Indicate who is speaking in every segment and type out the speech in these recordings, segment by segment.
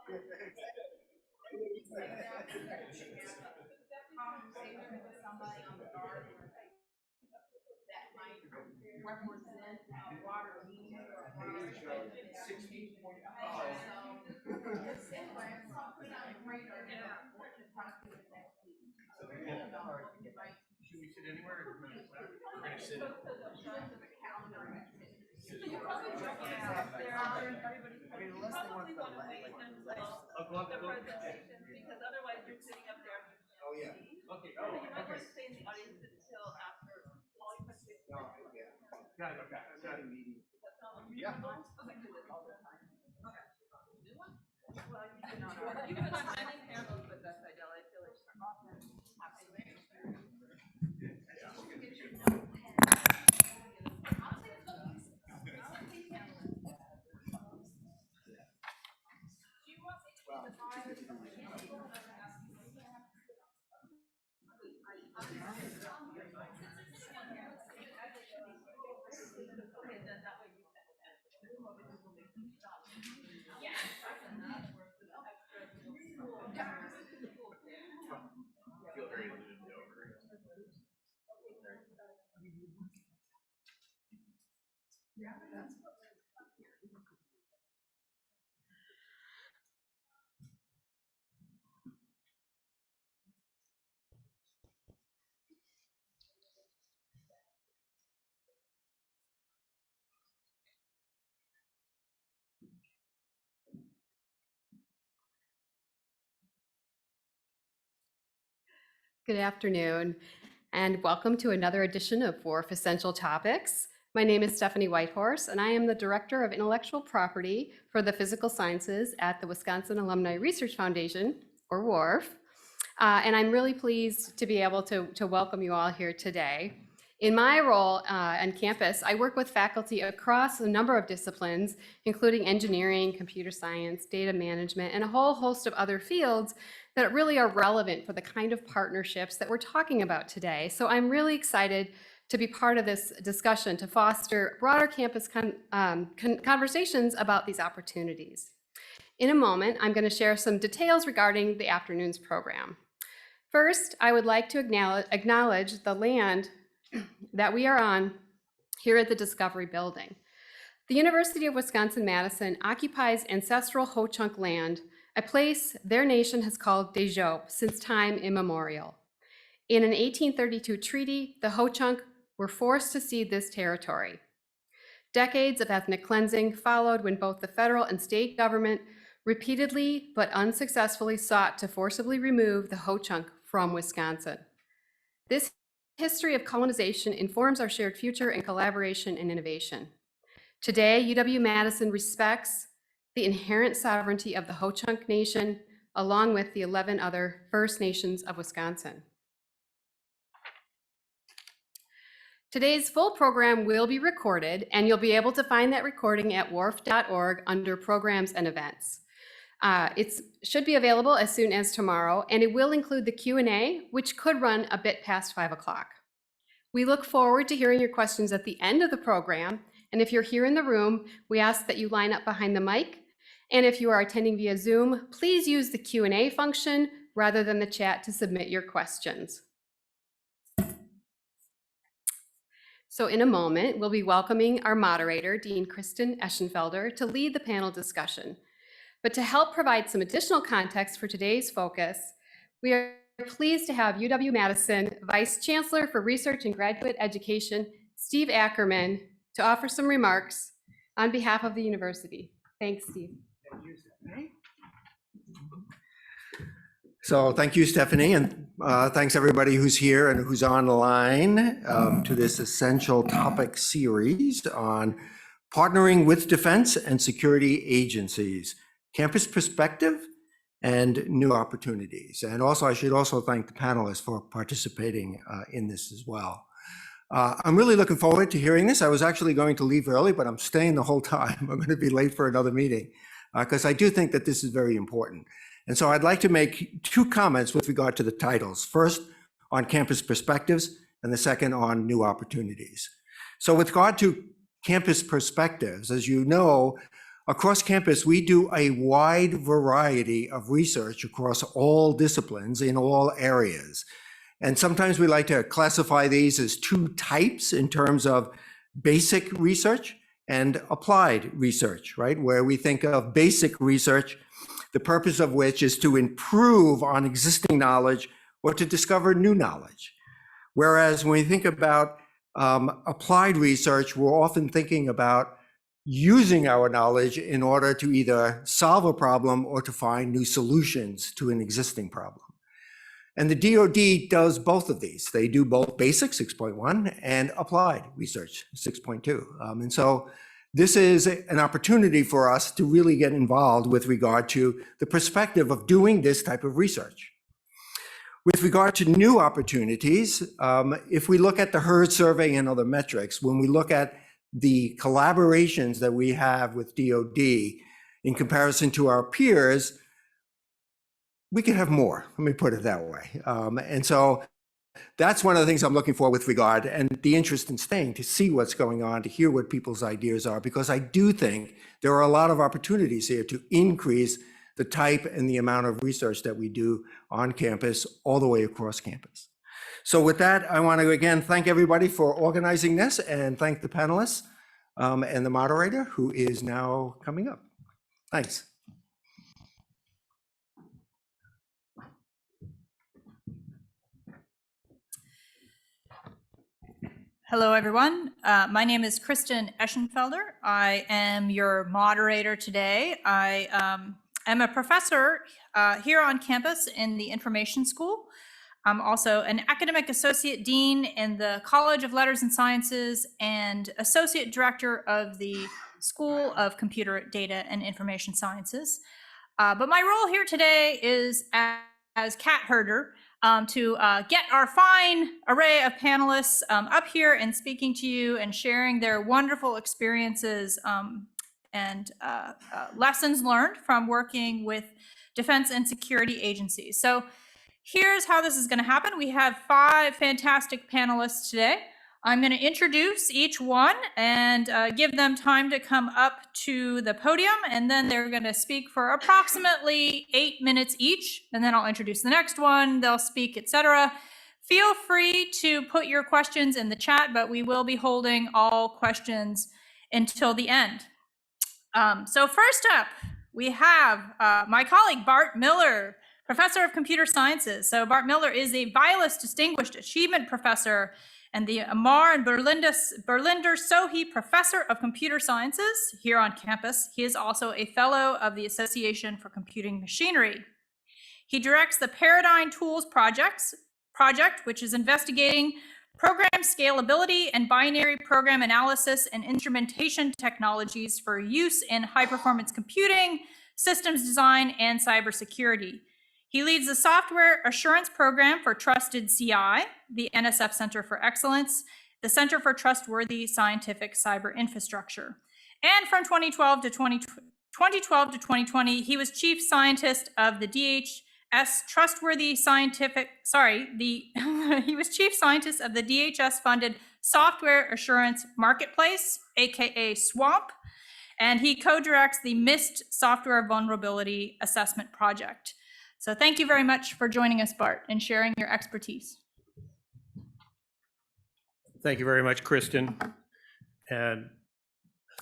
Speaker 1: Should we sit anywhere? We're going to sit.
Speaker 2: Because otherwise you're sitting up there.
Speaker 1: Oh yeah. Okay.
Speaker 2: So you might want to stay in the audience until after all your questions.
Speaker 1: Got it. Okay.
Speaker 2: Yeah. You can on many panels, but that's ideal. I feel like
Speaker 3: Good afternoon, and welcome to another edition of WARF Essential Topics. My name is Stephanie Whitehorse, and I am the Director of Intellectual Property for the Physical Sciences at the Wisconsin Alumni Research Foundation, or WARF. And I'm really pleased to be able to welcome you all here today. In my role on campus, I work with faculty across a number of disciplines, including engineering, computer science, data management, and a whole host of other fields that really are relevant for the kind of partnerships that we're talking about today. So I'm really excited to be part of this discussion to foster broader campus conversations about these opportunities. In a moment, I'm going to share some details regarding the afternoon's program. First, I would like to acknowledge the land that we are on here at the Discovery Building. The University of Wisconsin-Madison occupies ancestral Ho-Chunk land, a place their nation has called Dejope since time immemorial. In an 1832 treaty, the Ho-Chunk were forced to cede this territory. Decades of ethnic cleansing followed when both the federal and state government repeatedly but unsuccessfully sought to forcibly remove the Ho-Chunk from Wisconsin. This history of colonization informs our shared future in collaboration and innovation. Today, UW-Madison respects the inherent sovereignty of the Ho-Chunk Nation, along with the 11 other First Nations of Wisconsin. Today's full program will be recorded, and you'll be able to find that recording at warf.org under Programs and Events. It should be available as soon as tomorrow, and it will include the Q&A, which could run a bit past 5 o'clock. We look forward to hearing your questions at the end of the program, and if you're here in the room, we ask that you line up behind the mic. And if you are attending via Zoom, please use the Q&A function rather than the chat to submit your questions. So in a moment, we'll be welcoming our moderator, Dean Kristen Eschenfelder, to lead the panel discussion. But to help provide some additional context for today's focus, we are pleased to have UW-Madison Vice Chancellor for Research and Graduate Education, Steve Ackerman, to offer some remarks on behalf of the university. Thanks, Steve.
Speaker 1: Thank you, Stephanie.
Speaker 4: So thank you, Stephanie, and thanks everybody who's here and who's online to this essential topic series on partnering with defense and security agencies, campus perspective and new opportunities. And also, I should also thank the panelists for participating in this as well. I'm really looking forward to hearing this. I was actually going to leave early, but I'm staying the whole time. I'm going to be late for another meeting because I do think that this is very important. And so I'd like to make two comments with regard to the titles. First, on campus perspectives, and the second on new opportunities. So with regard to campus perspectives, as you know, Across campus, we do a wide variety of research across all disciplines in all areas. And sometimes we like to classify these as two types in terms of basic research and applied research, right? Where we think of basic research, the purpose of which is to improve on existing knowledge or to discover new knowledge. Whereas when we think about applied research, we're often thinking about using our knowledge in order to either solve a problem or to find new solutions to an existing problem. And the DoD does both of these. They do both basic 6.1 and applied research 6.2. And so this is an opportunity for us to really get involved with regard to the perspective of doing this type of research. With regard to new opportunities, if we look at the HERD survey and other metrics, when we look at the collaborations that we have with DoD in comparison to our peers, we could have more, let me put it that way. And so that's one of the things I'm looking for with regard and the interest in staying to see what's going on, to hear what people's ideas are, because I do think there are a lot of opportunities here to increase the type and the amount of research that we do on campus all the way across campus. So with that, I want to again thank everybody for organizing this and thank the panelists and the moderator who is now coming up. Thanks.
Speaker 2: Hello, everyone. My name is Kristen Eschenfelder. I am your moderator today. I am a professor here on campus in the Information School. I'm also an academic associate dean in the College of Letters and Sciences and associate director of the School of Computer, Data, and Information Sciences. But my role here today is as cat herder to get our fine array of panelists up here and speaking to you and sharing their wonderful experiences and lessons learned from working with defense and security agencies. So here's how this is going to happen. We have 5 fantastic panelists today. I'm going to introduce each one and give them time to come up to the podium, and then they're going to speak for approximately 8 minutes each, and then I'll introduce the next one, they'll speak, etc. Feel free to put your questions in the chat, but we will be holding all questions until the end. So first up, we have my colleague, Bart Miller, Professor of Computer Sciences. So Bart Miller is a Vilas Distinguished Achievement Professor and the Amar and Berlinder Sohi Professor of Computer Sciences here on campus. He is also a Fellow of the Association for Computing Machinery. He directs the Paradigm Tools Project, which is investigating program scalability and binary program analysis and instrumentation technologies for use in high-performance computing, systems design, and cybersecurity. He leads the Software Assurance Program for Trusted CI, the NSF Center for Excellence, the Center for Trustworthy Scientific Cyber Infrastructure. And from 2012 to 2020, he was Chief Scientist of the DHS Trustworthy Scientific, he was Chief Scientist of the DHS-funded Software Assurance Marketplace, aka SWAMP, and he co-directs the MIST Software Vulnerability Assessment Project. So thank you very much for joining us, Bart, and sharing your expertise.
Speaker 1: Thank you very much, Kristen. And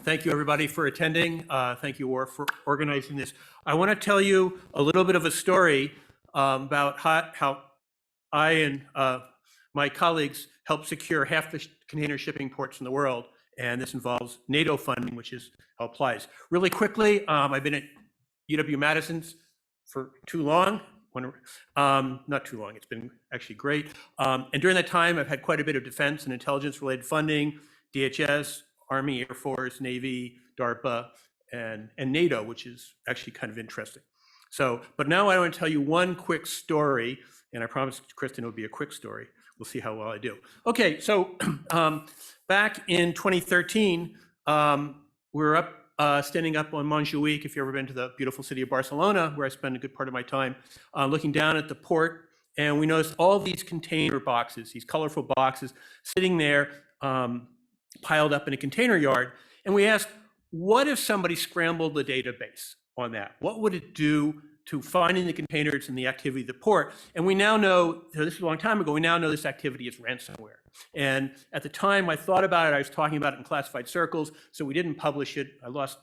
Speaker 1: thank you, everybody, for attending. Thank you, WARF, for organizing this. I want to tell you a little bit of a story about how I and my colleagues helped secure half the container shipping ports in the world. And this involves NATO funding, which is how it applies. Really quickly, I've been at UW-Madison for too long, not too long, it's been actually great. And during that time, I've had quite a bit of defense and intelligence related funding, DHS, Army, Air Force, Navy, DARPA, and NATO, which is actually kind of interesting. So, but now I want to tell you one quick story, and I promised Kristen it would be a quick story. We'll see how well I do. Okay, so back in 2013, we were up standing up on Montjuic, if you've ever been to the beautiful city of Barcelona, where I spend a good part of my time, looking down at the port, and we noticed all these container boxes, these colorful boxes, sitting there, piled up in a container yard. And we asked, what if somebody scrambled the database on that? What would it do to finding the containers and the activity of the port? And we now know, so this is a long time ago, we now know this activity is ransomware. And at the time I thought about it, I was talking about it in classified circles, so we didn't publish it. I lost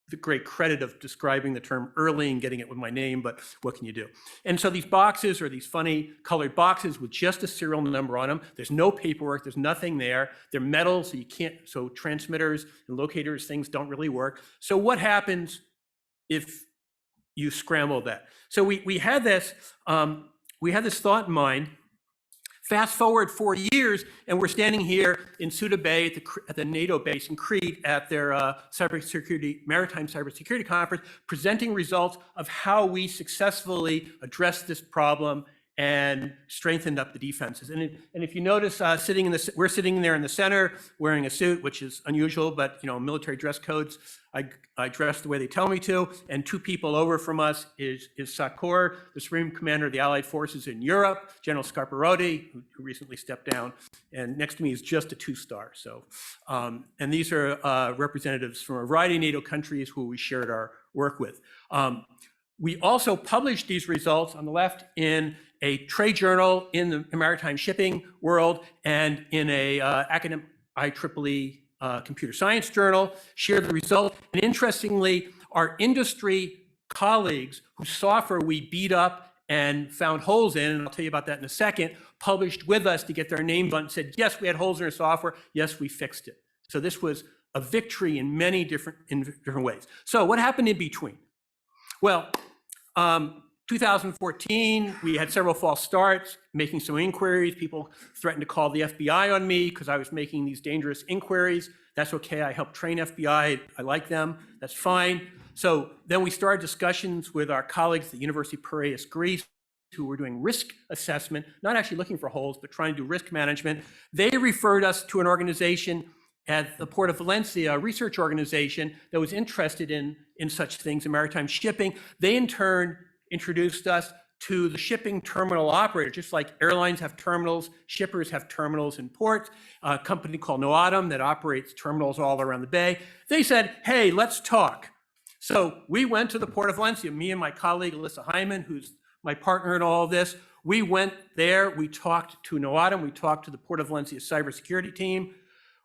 Speaker 1: the great credit of describing the term early and getting it with my name, but what can you do? And so these boxes are these funny colored boxes with just a serial number on them. There's no paperwork, there's nothing there. They're metal, so you can't, so transmitters and locators, things don't really work. So what happens if you scramble that? So we had this thought in mind. Fast forward 4 years, and we're standing here in Suda Bay at the NATO base in Crete at their maritime cybersecurity conference, presenting results of how we successfully addressed this problem and strengthened up the defenses. And if you notice, we're sitting there in the center wearing a suit, which is unusual, but military dress codes, I dress the way they tell me to. And 2 people over from us is Sakor, the Supreme Commander of the Allied Forces in Europe, General Scarparotti, who recently stepped down. And next to me is just a 2-star. So, and these are representatives from a variety of NATO countries who we shared our work with. We also published these results on the left in a trade journal in the maritime shipping world and in a academic IEEE computer science journal, shared the result. And interestingly, our industry colleagues whose software we beat up and found holes in, and I'll tell you about that in a second, published with us to get their names on and said, yes, we had holes in our software. Yes, we fixed it. So this was a victory in many different ways. So what happened in between? Well, 2014, we had several false starts, making some inquiries. People threatened to call the FBI on me because I was making these dangerous inquiries. That's okay, I helped train FBI, I like them, that's fine. So then we started discussions with our colleagues at the University of Piraeus, Greece, who were doing risk assessment, not actually looking for holes, but trying to do risk management. They referred us to an organization at the Port of Valencia, a research organization that was interested in such things, in maritime shipping. They in turn introduced us to the shipping terminal operator. Just like airlines have terminals, shippers have terminals in ports. A company called NOADM that operates terminals all around the bay. They said, hey, let's talk. So we went to the Port of Valencia, me and my colleague, Alyssa Hyman, who's my partner in all of this. We went there, we talked to NOADM, we talked to the Port of Valencia cybersecurity team.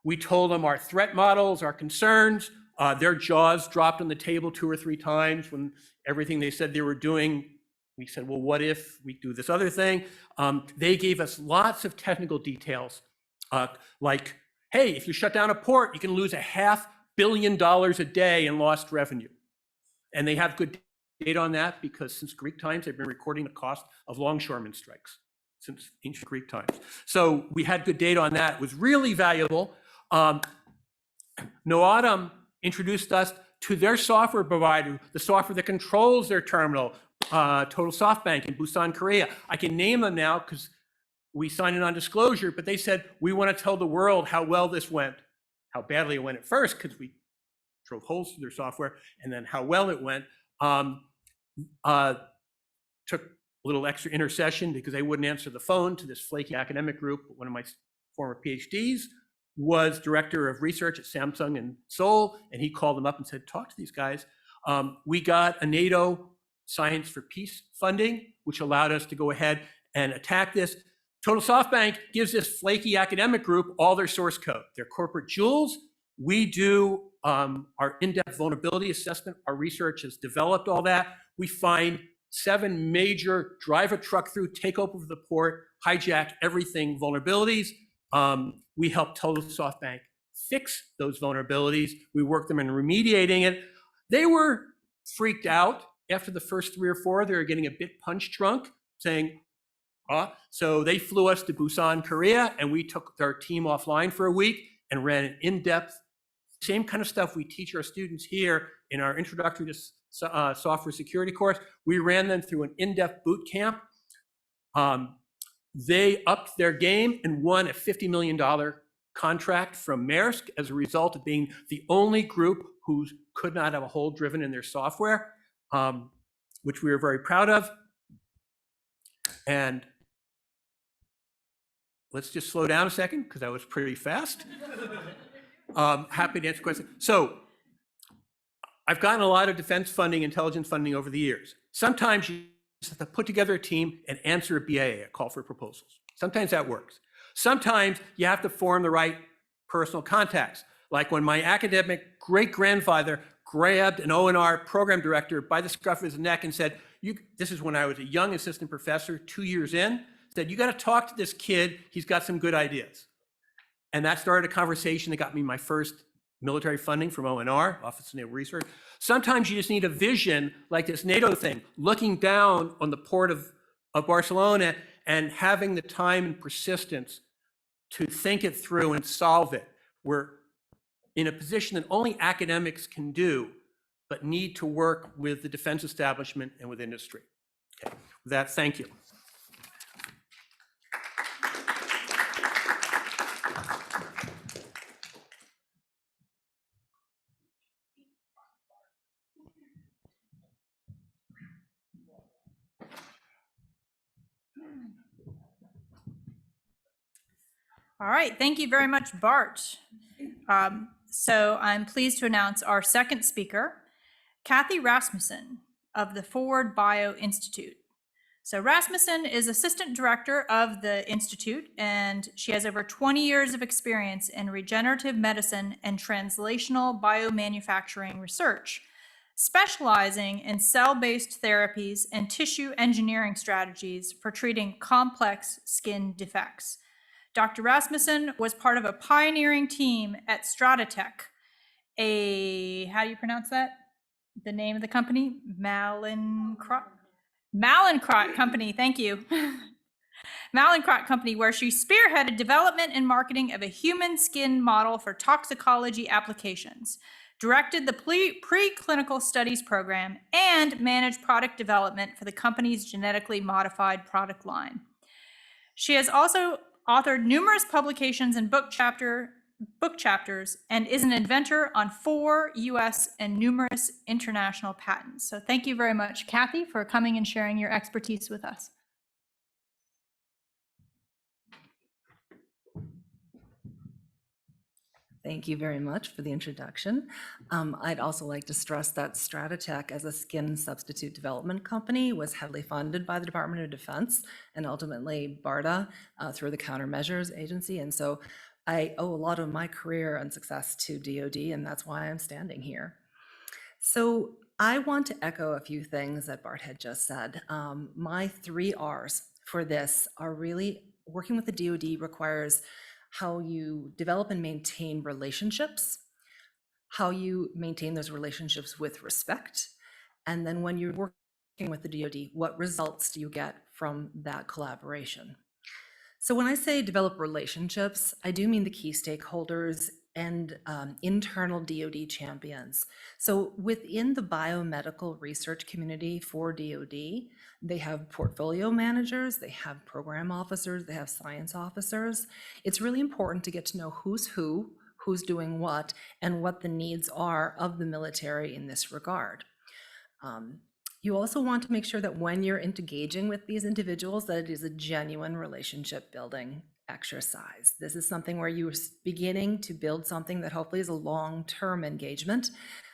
Speaker 1: We told them our threat models, our concerns. Their jaws dropped on the table 2 or 3 times when everything they said they were doing, we said, well, what if we do this other thing? They gave us lots of technical details, like, hey, if you shut down a port, you can lose $500 million a day in lost revenue. And they have good data on that because since Greek times, they've been recording the cost of longshoremen strikes since ancient Greek times. So we had good data on that. It was really valuable. NOADM introduced us to their software provider, the software that controls their terminal, Total SoftBank in Busan, Korea. I can name them now because we signed a non-disclosure, but they said, we want to tell the world how well this went, how badly it went at first, because we drove holes through their software, and then how well it went. Took a little extra intercession because they wouldn't answer the phone to this flaky academic group. One of my former PhDs was director of research at Samsung in Seoul, and he called them up and said, talk to these guys. We got a NATO Science for Peace funding, which allowed us to go ahead and attack this. Total SoftBank gives this flaky academic group all their source code, their corporate jewels. We do our in-depth vulnerability assessment. Our research has developed all that. We find 7 major drive a truck through, take over the port, hijack everything vulnerabilities. We help Total SoftBank fix those vulnerabilities. We work them in remediating it. They were freaked out after the first 3 or 4. They were getting a bit punch drunk, saying, so they flew us to Busan, Korea, and we took our team offline for a week and ran an in-depth, same kind of stuff we teach our students here in our introductory to software security course. We ran them through an in-depth boot camp. They upped their game and won a $50 million contract from Maersk as a result of being the only group who could not have a hole driven in their software, which we were very proud of. And let's just slow down a second because that was pretty fast. Happy to answer questions. So I've gotten a lot of defense funding, intelligence funding over the years. Sometimes you just have to put together a team and answer a BAA, a call for proposals. Sometimes that works. Sometimes you have to form the right personal contacts. Like when my academic great-grandfather grabbed an O&R program director by the scruff of his neck and said, this is when I was a young assistant professor, 2 years in, said, you got to talk to this kid. He's got some good ideas. And that started a conversation that got me my first military funding from ONR, Office of Naval Research. Sometimes you just need a vision like this NATO thing, looking down on the port of Barcelona and having the time and persistence to think it through and solve it. We're in a position that only academics can do, but need to work with the defense establishment and with industry. Okay. With that, thank you.
Speaker 2: All right, thank you very much, Bart. So I'm pleased to announce our second speaker, Kathy Rasmussen of the Forward Bio Institute. So Rasmussen is Assistant Director of the Institute, and she has over 20 years of experience in regenerative medicine and translational biomanufacturing research, specializing in cell-based therapies and tissue engineering strategies for treating complex skin defects. Dr. Rasmussen was part of a pioneering team at Stratatech, how do you pronounce that? The name of the company? Mallinckrodt Company, thank you. Mallinckrodt Company, where she spearheaded development and marketing of a human skin model for toxicology applications, directed the preclinical studies program, and managed product development for the company's genetically modified product line. She has also authored numerous publications and book chapters, and is an inventor on 4 US and numerous international patents. So thank you very much, Kathy, for coming and sharing your expertise with us.
Speaker 5: Thank you very much for the introduction. I'd also like to stress that Stratatech, as a skin substitute development company, was heavily funded by the Department of Defense and ultimately BARDA through the Countermeasures Agency. And so I owe a lot of my career and success to DoD, and that's why I'm standing here. So I want to echo a few things that Bart had just said. My 3 R's for this are really working with the DoD requires how you develop and maintain relationships, how you maintain those relationships with respect, and then when you're working with the DoD, what results do you get from that collaboration? So when I say develop relationships, I do mean the key stakeholders and internal DoD champions. So within the biomedical research community for DoD, they have portfolio managers, they have program officers, they have science officers. It's really important to get to know who's doing what, and what the needs are of the military in this regard. You also want to make sure that when you're engaging with these individuals, that it is a genuine relationship building exercise. This is something where you're beginning to build something that hopefully is a long-term engagement,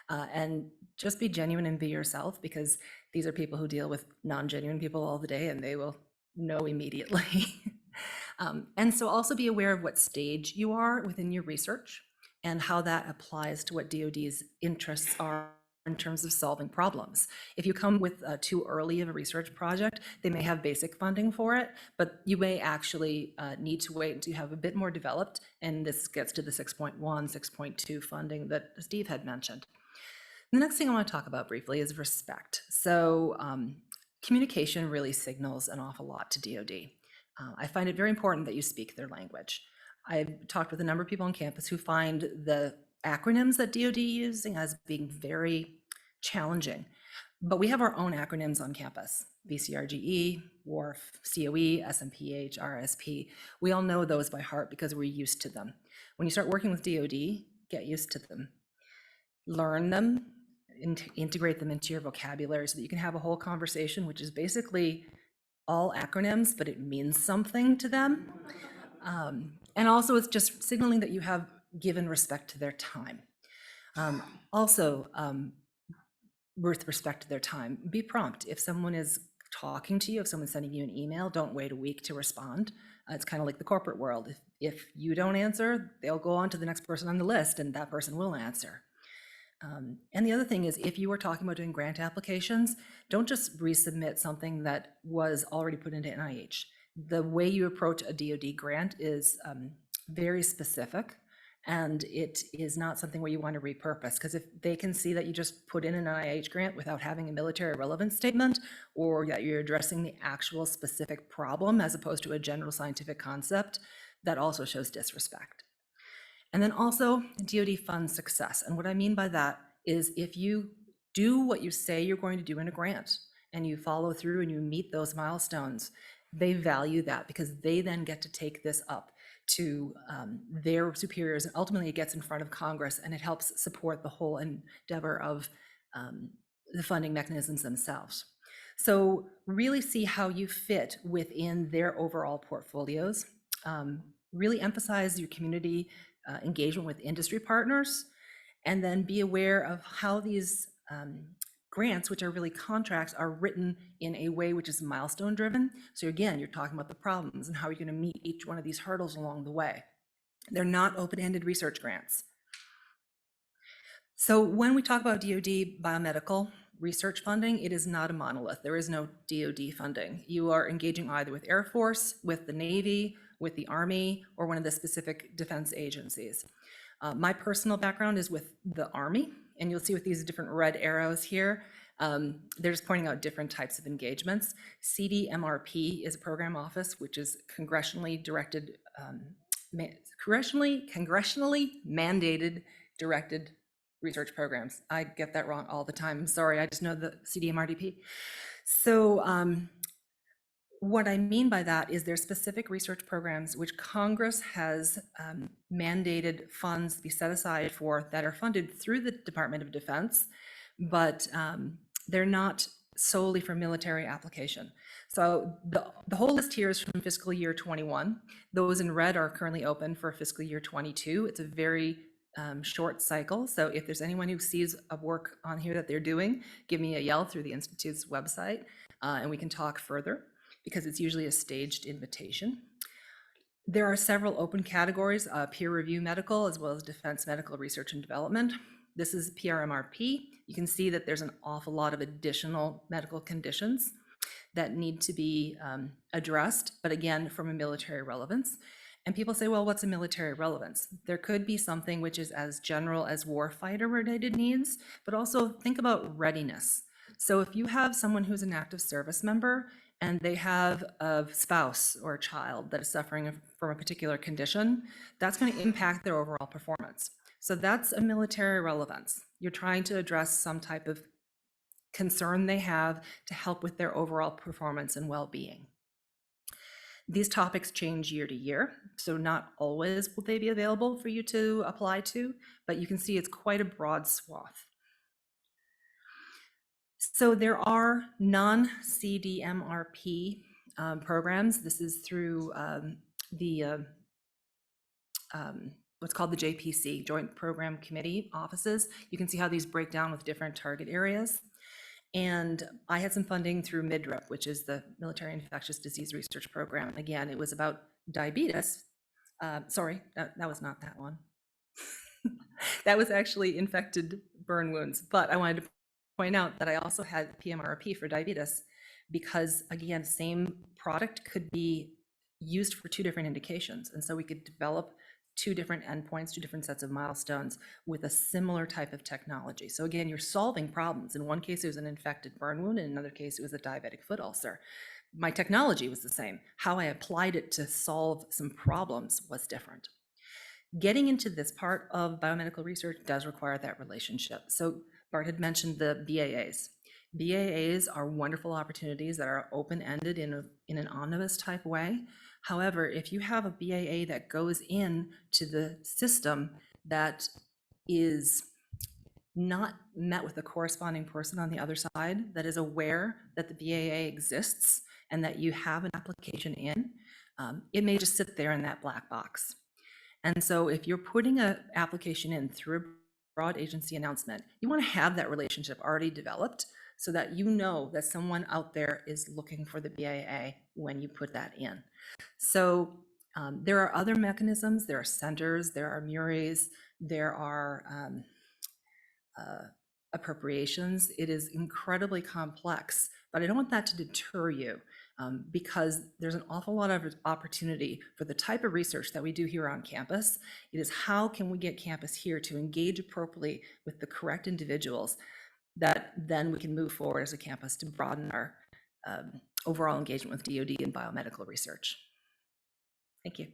Speaker 5: and just be genuine and be yourself, because these are people who deal with non-genuine people all the day, and they will know immediately. And so also be aware of what stage you are within your research and how that applies to what DoD's interests are in terms of solving problems. If you come with too early of a research project, they may have basic funding for it, but you may actually need to wait until you have a bit more developed, and this gets to the 6.1, 6.2 funding that Steve had mentioned. The next thing I want to talk about briefly is respect. So communication really signals an awful lot to DoD. I find it very important that you speak their language. I've talked with a number of people on campus who find the acronyms that DoD is using as being very challenging, but we have our own acronyms on campus: BCRGE, WARF, COE, SMPH, RSP. We all know those by heart because we're used to them. When you start working with DoD, get used to them, learn them, integrate them into your vocabulary so that you can have a whole conversation, which is basically all acronyms, but it means something to them. And also it's just signaling that you have given respect to their time. Also, with respect to their time. Be prompt. If someone is talking to you, if someone's sending you an email, don't wait a week to respond. It's kind of like the corporate world. If you don't answer, they'll go on to the next person on the list, and that person will answer. And the other thing is, if you are talking about doing grant applications, don't just resubmit something that was already put into NIH. The way you approach a DoD grant is very specific, and it is not something where you want to repurpose, because if they can see that you just put in an NIH grant without having a military relevance statement, or that you're addressing the actual specific problem as opposed to a general scientific concept, that also shows disrespect. And then also DoD funds success. And what I mean by that is if you do what you say you're going to do in a grant and you follow through and you meet those milestones, they value that, because they then get to take this up to their superiors, and ultimately it gets in front of Congress, and it helps support the whole endeavor of the funding mechanisms themselves. So really see how you fit within their overall portfolios. Really emphasize your community engagement with industry partners, and then be aware of how these grants, which are really contracts, are written in a way which is milestone driven. So again, you're talking about the problems and how you're going to meet each one of these hurdles along the way. They're not open-ended research grants. So when we talk about DoD biomedical research funding, it is not a monolith. There is no DoD funding. You are engaging either with Air Force, with the Navy, with the Army, or one of the specific defense agencies. My personal background is with the Army, and you'll see with these different red arrows here, they're just pointing out different types of engagements. CDMRP is a program office, which is congressionally directed, congressionally mandated directed research programs. I get that wrong all the time. I'm sorry, I just know the CDMRDP. So what I mean by that is there's specific research programs which Congress has mandated funds be set aside for, that are funded through the Department of Defense, but they're not solely for military application. So the whole list here is from fiscal year 21. Those in red are currently open for fiscal year 22. It's a very short cycle. So if there's anyone who sees a work on here that they're doing, give me a yell through the Institute's website, and we can talk further, because it's usually a staged invitation. There are several open categories, peer review medical, as well as defense medical research and development. This is PRMRP. You can see that there's an awful lot of additional medical conditions that need to be addressed, but again, from a military relevance. And people say, well, what's a military relevance? There could be something which is as general as warfighter related needs, but also think about readiness. So if you have someone who's an active service member and they have a spouse or a child that is suffering from a particular condition, that's going to impact their overall performance. So that's a military relevance. You're trying to address some type of concern they have to help with their overall performance and well-being. These topics change year to year, so not always will they be available for you to apply to, but you can see it's quite a broad swath. So there are non-CDMRP programs. This is through what's called the JPC, Joint Program Committee offices. You can see how these break down with different target areas. And I had some funding through MIDRIP, which is the Military Infectious Disease Research Program. Again, it was about diabetes. Sorry, that was not that one. That was actually infected burn wounds. But I wanted to point out that I also had PMRP for diabetes, because again, same product could be used for two different indications. And so we could develop two different endpoints, two different sets of milestones with a similar type of technology. So again, you're solving problems. In one case, it was an infected burn wound. In another case, it was a diabetic foot ulcer. My technology was the same. How I applied it to solve some problems was different. Getting into this part of biomedical research does require that relationship. So Bart had mentioned the BAAs. BAAs are wonderful opportunities that are open-ended in an omnibus type way. However, if you have a BAA that goes in to the system that is not met with a corresponding person on the other side that is aware that the BAA exists and that you have an application in, it may just sit there in that black box. And so if you're putting an application in through a broad agency announcement. You want to have that relationship already developed so that you know that someone out there is looking for the BAA when you put that in. So there are other mechanisms. There are centers, there are MURAs, there are appropriations. It is incredibly complex, but I don't want that to deter you because there's an awful lot of opportunity for the type of research that we do here on campus. It is how can we get campus here to engage appropriately with the correct individuals that then we can move forward as a campus to broaden our overall engagement with DoD and biomedical research. Thank you.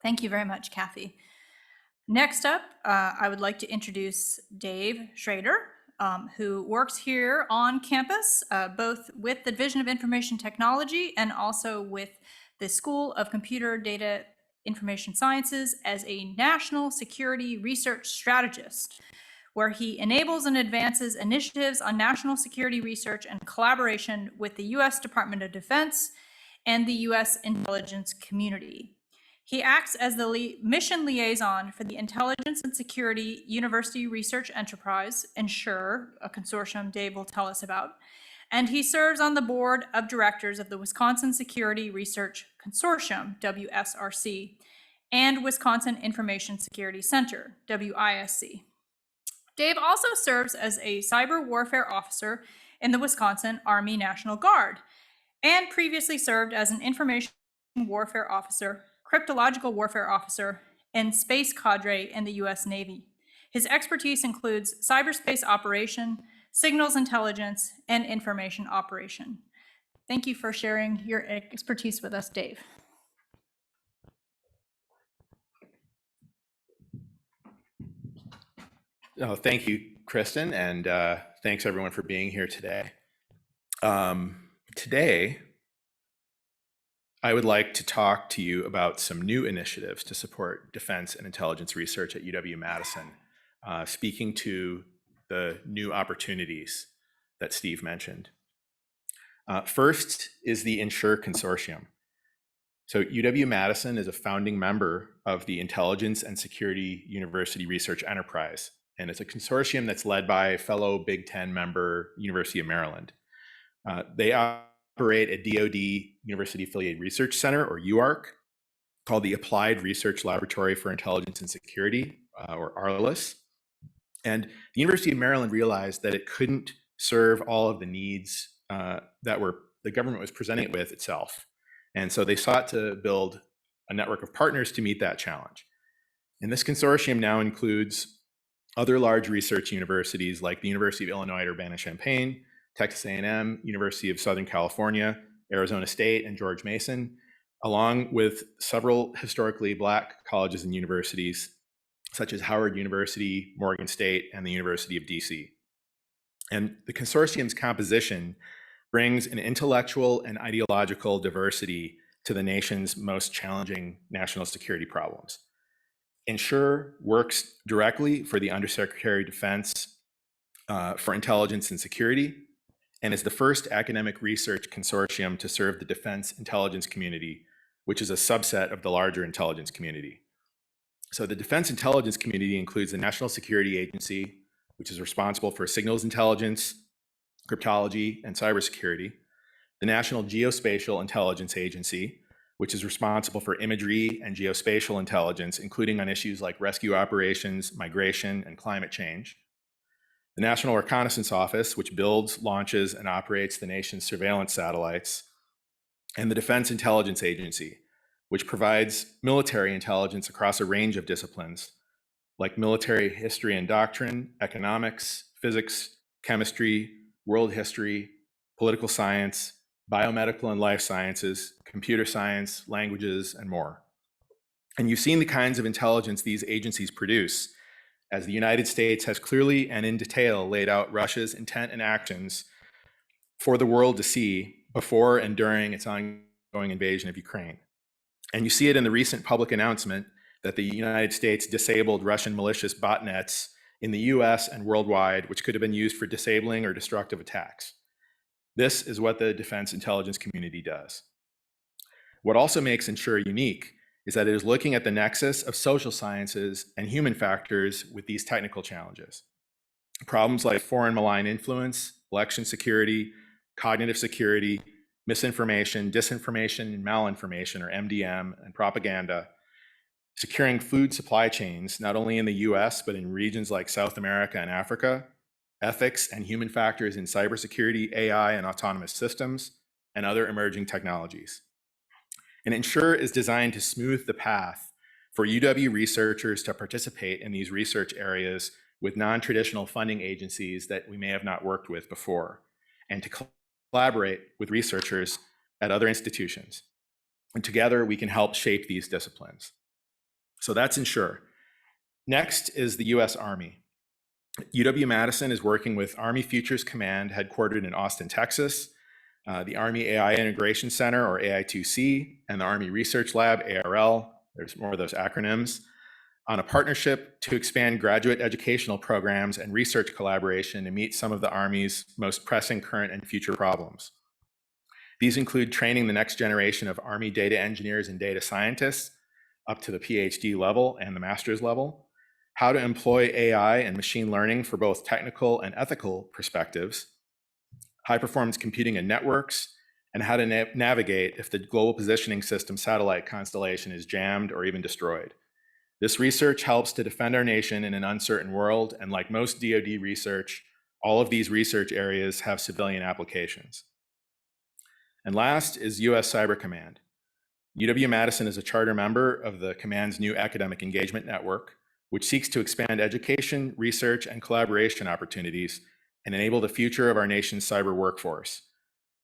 Speaker 2: Thank you very much, Kathy. Next up, I would like to introduce Dave Schrader, who works here on campus, both with the Division of Information Technology and also with the School of Computer Data Information Sciences as a national security research strategist, where he enables and advances initiatives on national security research and collaboration with the U.S. Department of Defense and the U.S. intelligence community. He acts as the mission liaison for the Intelligence and Security University Research Enterprise, ENSURE, a consortium Dave will tell us about, and he serves on the board of directors of the Wisconsin Security Research Consortium, WSRC, and Wisconsin Information Security Center, WISC. Dave also serves as a cyber warfare officer in the Wisconsin Army National Guard, and previously served as an information warfare officer, cryptological warfare officer, and space cadre in the U.S. Navy. His expertise includes cyberspace operation, signals intelligence, and information operation. Thank you for sharing your expertise with us, Dave.
Speaker 6: Oh, thank you, Kristen, and thanks everyone for being here today. Today, I would like to talk to you about some new initiatives to support defense and intelligence research at UW-Madison, speaking to the new opportunities that Steve mentioned. First is the ENSURE Consortium. So UW-Madison is a founding member of the Intelligence and Security University Research Enterprise, and it's a consortium that's led by fellow Big Ten member University of Maryland. They operate a DoD University-affiliated research center, or UARC, called the Applied Research Laboratory for Intelligence and Security, or ARLIS. And the University of Maryland realized that it couldn't serve all of the needs that the government was presenting it with itself. And so they sought to build a network of partners to meet that challenge. And this consortium now includes other large research universities like the University of Illinois at Urbana-Champaign, Texas A&M, University of Southern California, Arizona State, and George Mason, along with several historically Black colleges and universities, such as Howard University, Morgan State, and the University of DC. And the consortium's composition brings an intellectual and ideological diversity to the nation's most challenging national security problems. ENSURE works directly for the Undersecretary of Defense for Intelligence and Security, and is the first academic research consortium to serve the defense intelligence community, which is a subset of the larger intelligence community. So the defense intelligence community includes the National Security Agency, which is responsible for signals intelligence, cryptology, and cybersecurity, the National Geospatial Intelligence Agency, which is responsible for imagery and geospatial intelligence, including on issues like rescue operations, migration, and climate change, the National Reconnaissance Office, which builds, launches, and operates the nation's surveillance satellites, and the Defense Intelligence Agency, which provides military intelligence across a range of disciplines, like military history and doctrine, economics, physics, chemistry, world history, political science, biomedical and life sciences, computer science, languages, and more. And you've seen the kinds of intelligence these agencies produce, as the United States has clearly and in detail laid out Russia's intent and actions for the world to see before and during its ongoing invasion of Ukraine. And you see it in the recent public announcement that the United States disabled Russian malicious botnets in the US and worldwide, which could have been used for disabling or destructive attacks. This is what the defense intelligence community does. What also makes Ensure unique is that it is looking at the nexus of social sciences and human factors with these technical challenges. Problems like foreign malign influence, election security, cognitive security, misinformation, disinformation, and malinformation, or MDM, and propaganda, securing food supply chains, not only in the US, but in regions like South America and Africa, ethics and human factors in cybersecurity, AI, and autonomous systems, and other emerging technologies. And Ensure is designed to smooth the path for UW researchers to participate in these research areas with non-traditional funding agencies that we may have not worked with before, and to collaborate with researchers at other institutions. And together we can help shape these disciplines. So that's Ensure. Next is the US Army. UW-Madison is working with Army Futures Command, headquartered in Austin, Texas, the Army AI Integration Center, or AI2C, and the Army Research Lab, ARL, there's more of those acronyms, on a partnership to expand graduate educational programs and research collaboration to meet some of the Army's most pressing current and future problems. These include training the next generation of Army data engineers and data scientists up to the PhD level and the master's level, how to employ AI and machine learning for both technical and ethical perspectives, high-performance computing and networks, and how to navigate if the Global Positioning System satellite constellation is jammed or even destroyed. This research helps to defend our nation in an uncertain world, and like most DoD research, all of these research areas have civilian applications. And last is US Cyber Command. UW-Madison is a charter member of the Command's new academic engagement network, which seeks to expand education, research, and collaboration opportunities and enable the future of our nation's cyber workforce.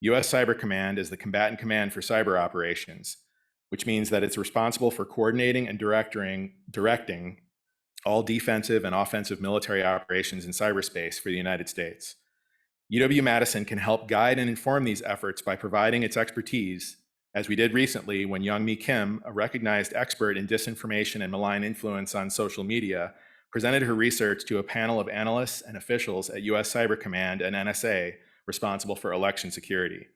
Speaker 6: US Cyber Command is the combatant command for cyber operations, which means that it's responsible for coordinating and directing all defensive and offensive military operations in cyberspace for the United States. UW-Madison can help guide and inform these efforts by providing its expertise, as we did recently when Youngmi Kim, a recognized expert in disinformation and malign influence on social media, presented her research to a panel of analysts and officials at US Cyber Command and NSA responsible for election security.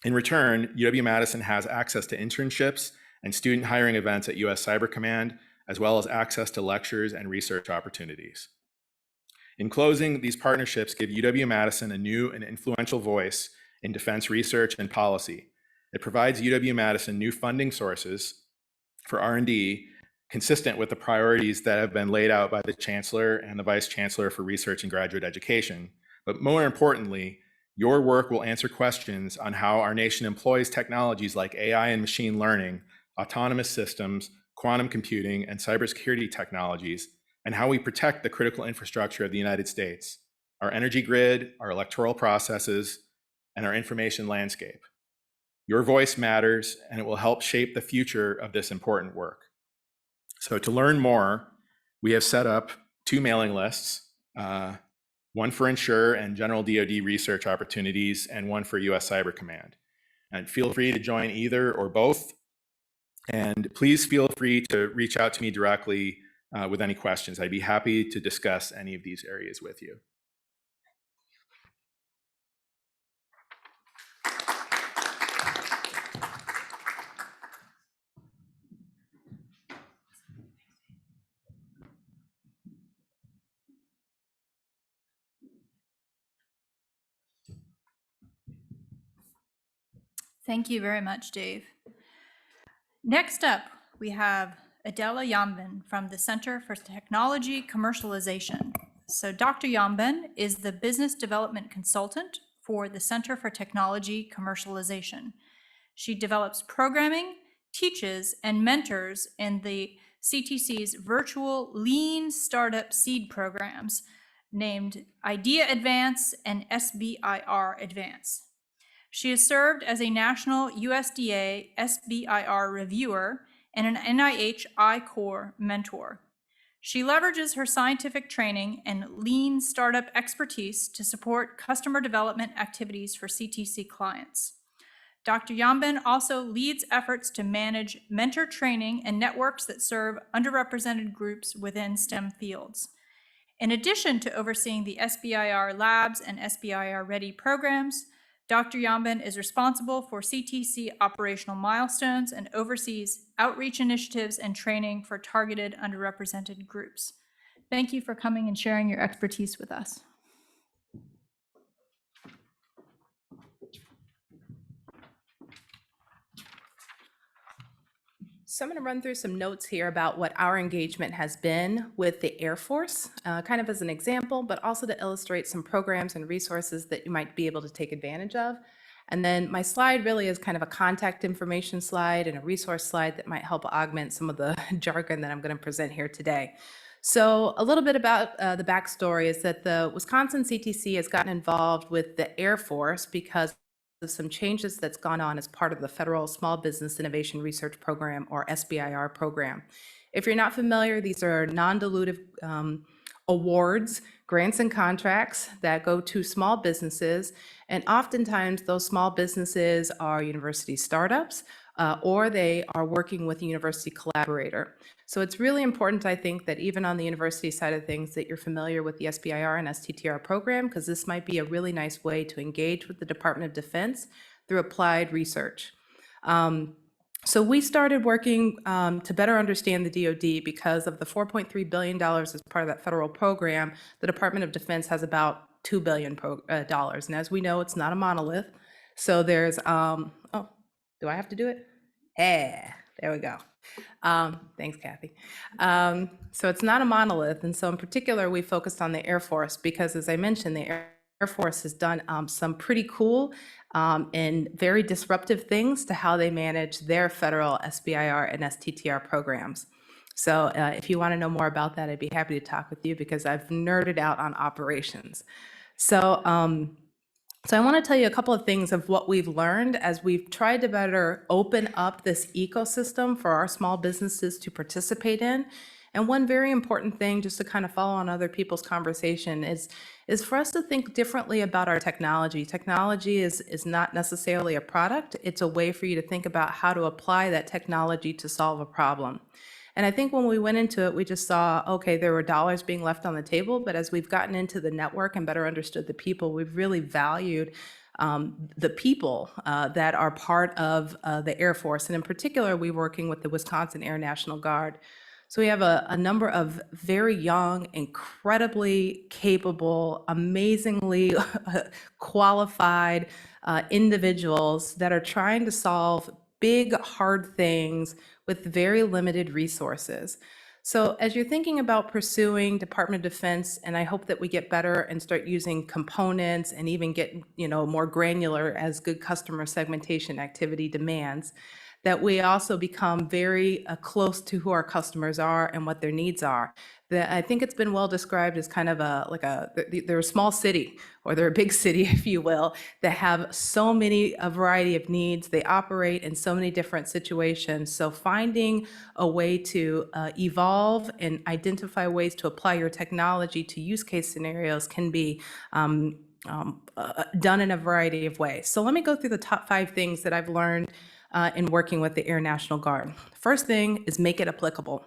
Speaker 6: In return, UW-Madison has access to internships and student hiring events at US Cyber Command, as well as access to lectures and research opportunities. In closing, these partnerships give UW-Madison a new and influential voice in defense research and policy. It provides UW-Madison new funding sources for R&D consistent with the priorities that have been laid out by the Chancellor and the Vice Chancellor for Research and Graduate Education. But more importantly, your work will answer questions on how our nation employs technologies like AI and machine learning, autonomous systems, quantum computing, and cybersecurity technologies, and how we protect the critical infrastructure of the United States, our energy grid, our electoral processes, and our information landscape. Your voice matters, and it will help shape the future of this important work. So to learn more, we have set up 2 mailing lists, one for Ensure and general DoD research opportunities, and one for US Cyber Command. And feel free to join either or both. And please feel free to reach out to me directly with any questions. I'd be happy to discuss any of these areas with you.
Speaker 2: Thank you very much, Dave. Next up, we have Adela Yamben from the Center for Technology Commercialization. So Dr. Yamben is the business development consultant for the Center for Technology Commercialization. She develops programming, teaches, and mentors in the CTC's virtual lean startup seed programs named Idea Advance and SBIR Advance. She has served as a national USDA SBIR reviewer and an NIH I-Corps mentor. She leverages her scientific training and lean startup expertise to support customer development activities for CTC clients. Dr. Yambin also leads efforts to manage mentor training and networks that serve underrepresented groups within STEM fields. In addition to overseeing the SBIR labs and SBIR Ready programs, Dr. Yambin is responsible for CTC operational milestones and oversees outreach initiatives and training for targeted underrepresented groups. Thank you for coming and sharing your expertise with us.
Speaker 7: So I'm going to run through some notes here about what our engagement has been with the Air Force, kind of as an example, but also to illustrate some programs and resources that you might be able to take advantage of. And then my slide really is kind of a contact information slide and a resource slide that might help augment some of the jargon that I'm going to present here today. So a little bit about the backstory is that the Wisconsin CTC has gotten involved with the Air Force because of some changes that's gone on as part of the Federal Small Business Innovation Research Program, or SBIR program. If you're not familiar, these are non-dilutive awards, grants and contracts that go to small businesses, and oftentimes those small businesses are university startups or they are working with a university collaborator. So it's really important, I think, that even on the university side of things, that you're familiar with the SBIR and STTR program, because this might be a really nice way to engage with the Department of Defense through applied research. So we started working to better understand the DoD because of the $4.3 billion as part of that federal program. The Department of Defense has about $2 billion. And as we know, it's not a monolith. So there's, oh, do I have to do it? Yeah, there we go. Thanks, Kathy. So it's not a monolith. And so in particular, we focused on the Air Force because, as I mentioned, the Air Force has done some pretty cool and very disruptive things to how they manage their federal SBIR and STTR programs. So if you want to know more about that, I'd be happy to talk with you because I've nerded out on operations. So I want to tell you a couple of things of what we've learned as we've tried to better open up this ecosystem for our small businesses to participate in. And one very important thing, just to kind of follow on other people's conversation, is for us to think differently about our technology. Technology is not necessarily a product. It's a way for you to think about how to apply that technology to solve a problem. And I think when we went into it, we just saw, okay, there were dollars being left on the table, but as we've gotten into the network and better understood the people, we've really valued the people that are part of the Air Force. And in particular, we're working with the Wisconsin Air National Guard. So we have a number of very young, incredibly capable, amazingly qualified individuals that are trying to solve big, hard things with very limited resources. So as you're thinking about pursuing Department of Defense, and I hope that we get better and start using components and even get more granular as good customer segmentation activity demands, that we also become very close to who our customers are and what their needs are. I think it's been well described as kind of they're a small city, or they're a big city, if you will, that have so many, a variety of needs. They operate in so many different situations. So finding a way to evolve and identify ways to apply your technology to use case scenarios can be done in a variety of ways. So let me go through the top 5 things that I've learned in working with the Air National Guard. First thing is make it applicable.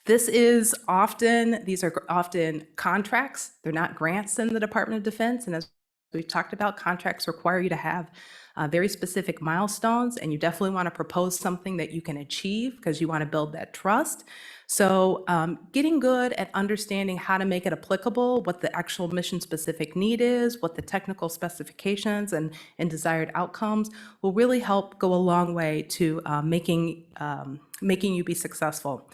Speaker 7: These are often contracts. They're not grants in the Department of Defense. And as we've talked about, contracts require you to have very specific milestones, and you definitely want to propose something that you can achieve because you want to build that trust. So getting good at understanding how to make it applicable, what the actual mission specific need is, what the technical specifications and desired outcomes will really help go a long way to making you be successful.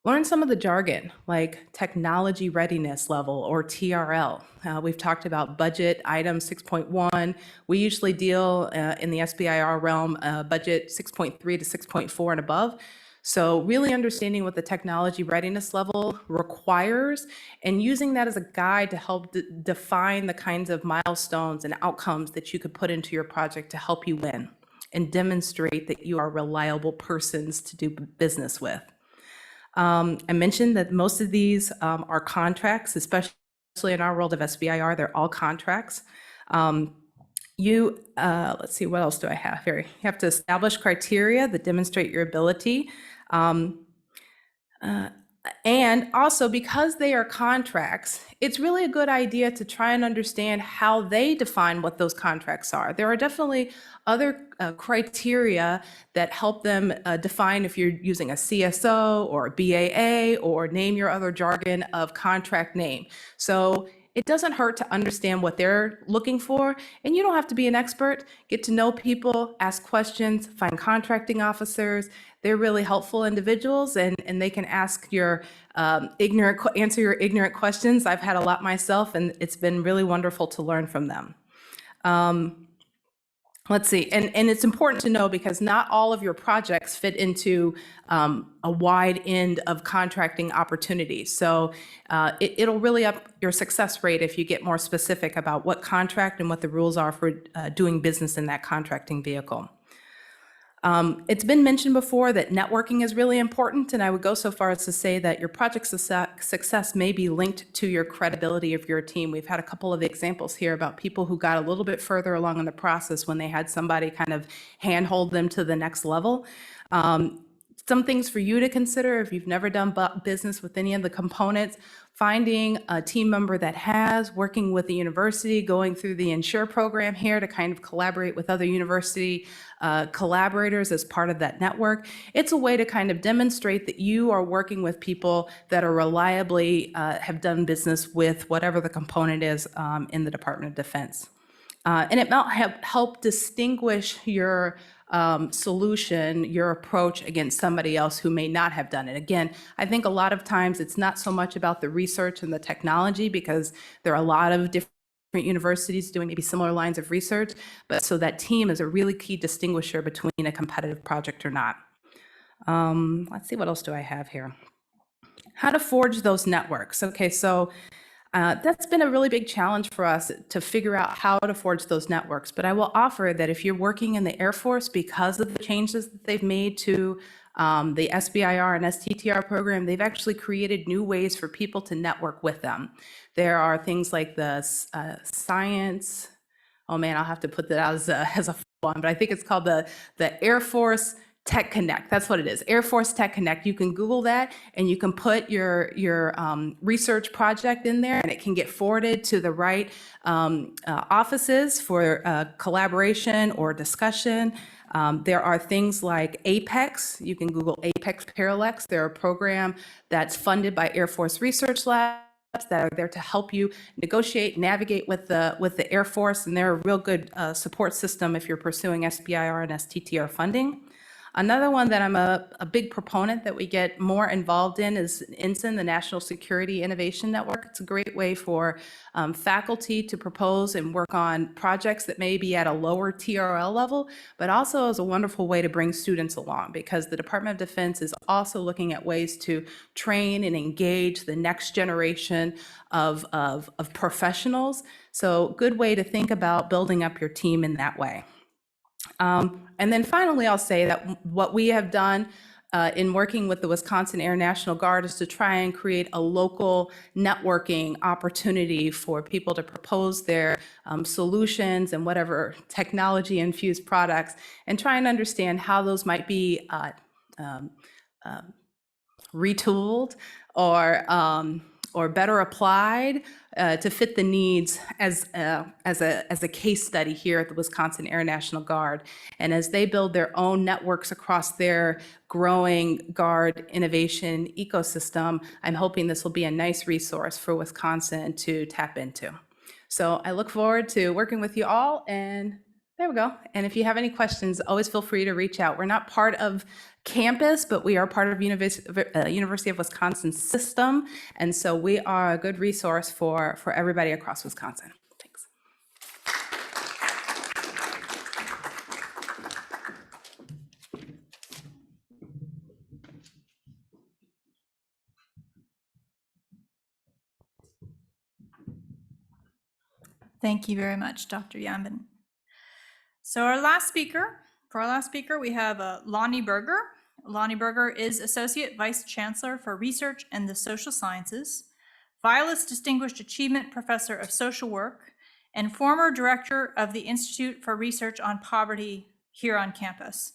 Speaker 7: Learn some of the jargon, like technology readiness level, or TRL. We've talked about budget item 6.1. We usually deal in the SBIR realm, budget 6.3 to 6.4 and above. So really understanding what the technology readiness level requires and using that as a guide to help define the kinds of milestones and outcomes that you could put into your project to help you win and demonstrate that you are reliable persons to do business with. I mentioned that most of these are contracts, especially in our world of SBIR, they're all contracts. let's see, what else do I have here? You have to establish criteria that demonstrate your ability. And also, because they are contracts, it's really a good idea to try and understand how they define what those contracts are. There are definitely other criteria that help them define if you're using a CSO or a BAA or name your other jargon of contract name. So it doesn't hurt to understand what they're looking for, and you don't have to be an expert. Get to know people, ask questions, find contracting officers. They're really helpful individuals, and they can ask your answer your ignorant questions. I've had a lot myself, and it's been really wonderful to learn from them. Let's see, and it's important to know because not all of your projects fit into a wide end of contracting opportunities. So it'll really up your success rate if you get more specific about what contract and what the rules are for doing business in that contracting vehicle. It's been mentioned before that networking is really important, and I would go so far as to say that your project success may be linked to your credibility of your team. We've had a couple of examples here about people who got a little bit further along in the process when they had somebody kind of handhold them to the next level. Some things for you to consider if you've never done business with any of the components: finding a team member that has, working with the university, going through the Ensure program here to kind of collaborate with other university collaborators as part of that network. It's a way to kind of demonstrate that you are working with people that are reliably have done business with whatever the component is in the Department of Defense. And it might help distinguish your solution, your approach against somebody else who may not have done it. Again, I think a lot of times it's not so much about the research and the technology, because there are a lot of different universities doing maybe similar lines of research, but so that team is a really key distinguisher between a competitive project or not. Let's see, what else do I have here? How to forge those networks. Okay, so that's been a really big challenge for us to figure out how to forge those networks. But I will offer that if you're working in the Air Force, because of the changes that they've made to the SBIR and STTR program, they've actually created new ways for people to network with them. There are things like the science, oh man, I'll have to put that out as a full one, but I think it's called the Air Force Tech Connect. That's what it is, Air Force Tech Connect. You can Google that and you can put your research project in there, and it can get forwarded to the right offices for collaboration or discussion. There are things like Apex. You can Google Apex Parallax. They're a program that's funded by Air Force Research Labs that are there to help you negotiate, navigate with the Air Force, and they're a real good support system if you're pursuing SBIR and STTR funding. Another one that I'm a big proponent that we get more involved in is NSIN, the National Security Innovation Network. It's a great way for faculty to propose and work on projects that may be at a lower TRL level, but also is a wonderful way to bring students along, because the Department of Defense is also looking at ways to train and engage the next generation of professionals. So good way to think about building up your team in that way. And then finally, I'll say that what we have done in working with the Wisconsin Air National Guard is to try and create a local networking opportunity for people to propose their solutions and whatever technology-infused products, and try and understand how those might be retooled or better applied to fit the needs as a case study here at the Wisconsin Air National Guard. And as they build their own networks across their growing Guard innovation ecosystem, I'm hoping this will be a nice resource for Wisconsin to tap into. So I look forward to working with you all, and there we go. And if you have any questions, always feel free to reach out. We're not part of campus, but we are part of University of Wisconsin system. And so we are a good resource for everybody across Wisconsin. Thanks.
Speaker 2: Thank you very much, Dr. Yambin. So for our last speaker, we have Lonnie Burger. Lonnie Burger is Associate Vice Chancellor for Research and the Social Sciences, Viola's Distinguished Achievement Professor of Social Work, and former director of the Institute for Research on Poverty here on campus.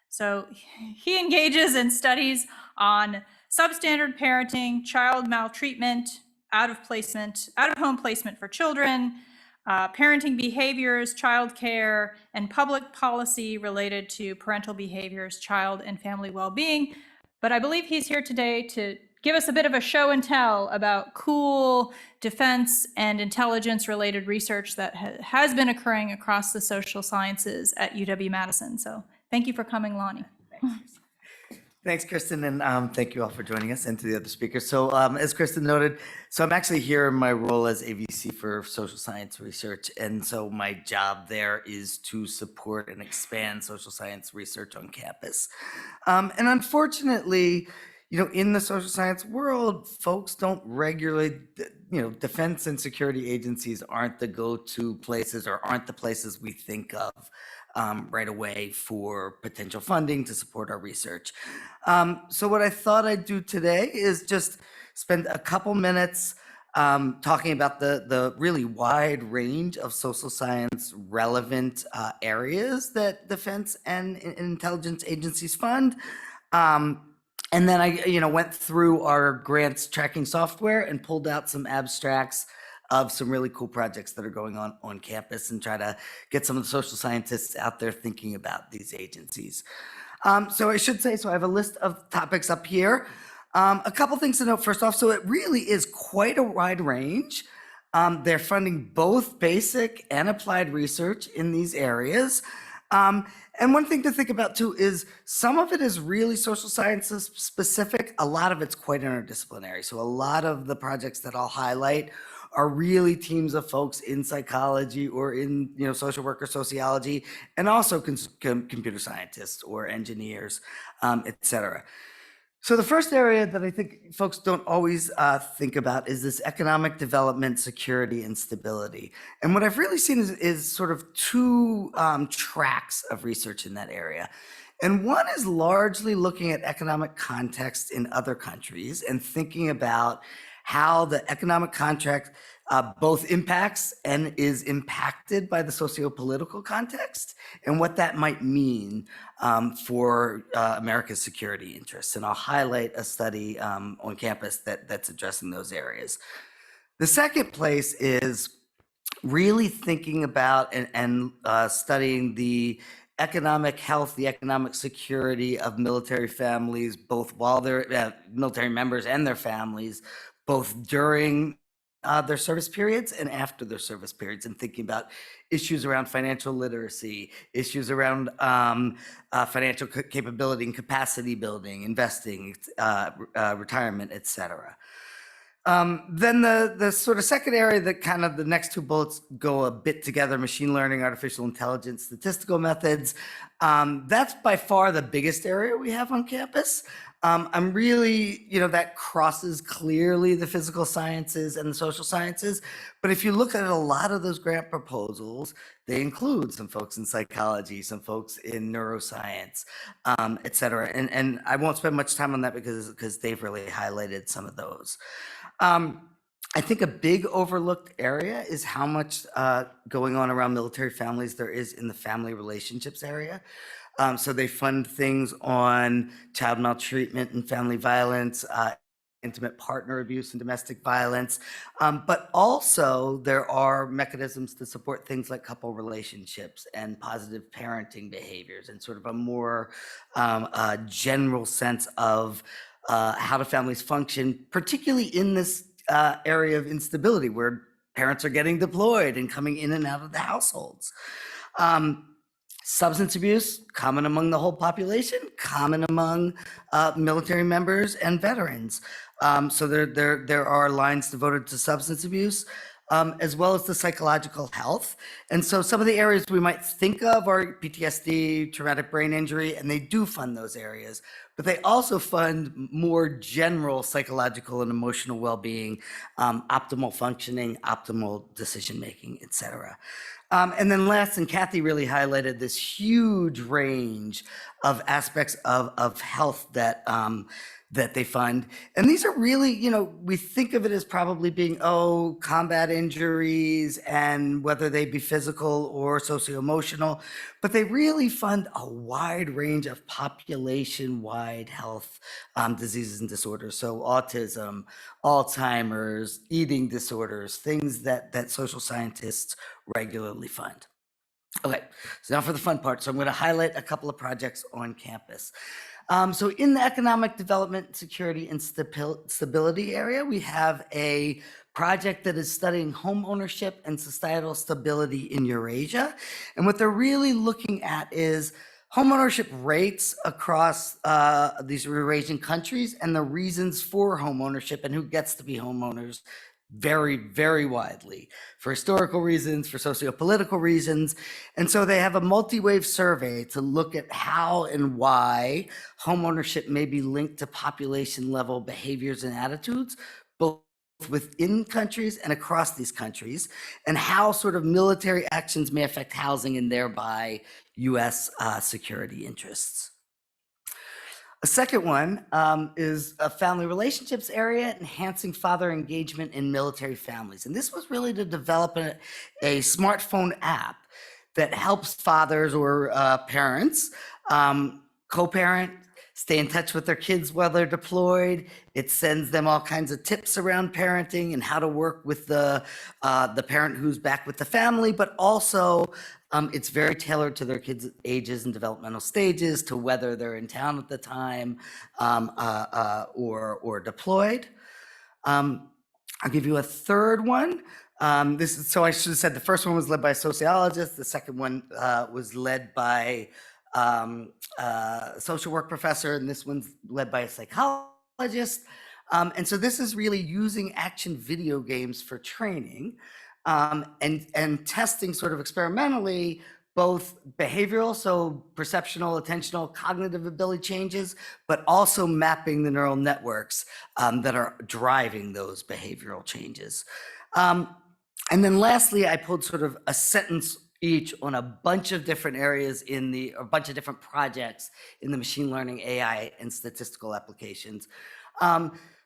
Speaker 2: So he engages in studies on substandard parenting, child maltreatment, out-of-home placement for children, parenting behaviors, childcare, and public policy related to parental behaviors, child and family well-being. But I believe he's here today to give us a bit of a show and tell about cool defense and intelligence-related research that has been occurring across the social sciences at UW-Madison. So thank you for coming, Lonnie.
Speaker 8: Thanks, Kristen, and thank you all for joining us and to the other speakers. So as Kristen noted, so I'm actually here in my role as AVC for social science research. And so my job there is to support and expand social science research on campus. And unfortunately, in the social science world, folks don't regularly, defense and security agencies aren't the go-to places or aren't the places we think of right away for potential funding to support our research. So what I thought I'd do today is just spend a couple minutes talking about the really wide range of social science relevant areas that defense and intelligence agencies fund. And then I, went through our grants tracking software and pulled out some abstracts of some really cool projects that are going on campus and try to get some of the social scientists out there thinking about these agencies. So I should say, so I have a list of topics up here. A couple things to note first off. So it really is quite a wide range. They're funding both basic and applied research in these areas. And one thing to think about too is some of it is really social sciences specific. A lot of it's quite interdisciplinary. So a lot of the projects that I'll highlight are really teams of folks in psychology or in social work or sociology, and also computer scientists or engineers, et cetera. So the first area that I think folks don't always think about is this economic development, security, and stability. And what I've really seen is sort of two tracks of research in that area. And one is largely looking at economic context in other countries and thinking about how the economic contract both impacts and is impacted by the socio-political context and what that might mean for America's security interests. And I'll highlight a study on campus that's addressing those areas. The second place is really thinking about and studying the economic health, the economic security of military families, both while they're military members and their families, both during their service periods and after their service periods, and thinking about issues around financial literacy, issues around financial capability and capacity building, investing, retirement, et cetera. Then the sort of second area that kind of the next two bullets go a bit together, machine learning, artificial intelligence, statistical methods. That's by far the biggest area we have on campus. I'm really, that crosses clearly the physical sciences and the social sciences. But if you look at a lot of those grant proposals, they include some folks in psychology, some folks in neuroscience, et cetera. And I won't spend much time on that because they've really highlighted some of those. I think a big overlooked area is how much going on around military families there is in the family relationships area. So they fund things on child maltreatment and family violence, intimate partner abuse and domestic violence. But also there are mechanisms to support things like couple relationships and positive parenting behaviors and sort of a more general sense of how do families function, particularly in this area of instability where parents are getting deployed and coming in and out of the households. Substance abuse, common among the whole population, common among military members and veterans. So there are lines devoted to substance abuse, as well as the psychological health. And so some of the areas we might think of are PTSD, traumatic brain injury, and they do fund those areas. But they also fund more general psychological and emotional well-being, optimal functioning, optimal decision-making, et cetera. And then last, and Kathy really highlighted this huge range of aspects of health that that they fund. And these are really, we think of it as probably being, combat injuries and whether they be physical or socio-emotional, but they really fund a wide range of population-wide health diseases and disorders. So autism, Alzheimer's, eating disorders, things that social scientists regularly fund. Okay, so now for the fun part. So I'm going to highlight a couple of projects on campus. So in the economic development, security, and stability area, we have a project that is studying home ownership and societal stability in Eurasia. And what they're really looking at is home ownership rates across these Eurasian countries and the reasons for home ownership and who gets to be homeowners very, very widely for historical reasons, for socio-political reasons. And so they have a multi-wave survey to look at how and why homeownership may be linked to population level behaviors and attitudes, both within countries and across these countries, and how sort of military actions may affect housing and thereby US security interests. A second one is a family relationships area, enhancing father engagement in military families. And this was really to develop a smartphone app that helps fathers or parents co-parent, stay in touch with their kids while they're deployed. It sends them all kinds of tips around parenting and how to work with the parent who's back with the family, but also it's very tailored to their kids' ages and developmental stages, to whether they're in town at the time or deployed. I'll give you a third one. So I should have said the first one was led by a sociologist. The second one was led by a social work professor, and this one's led by a psychologist. And so this is really using action video games for training. And testing sort of experimentally both behavioral, so perceptual, attentional, cognitive ability changes, but also mapping the neural networks that are driving those behavioral changes. And then lastly, I pulled sort of a sentence each on a bunch of different areas a bunch of different projects in the machine learning, AI, and statistical applications.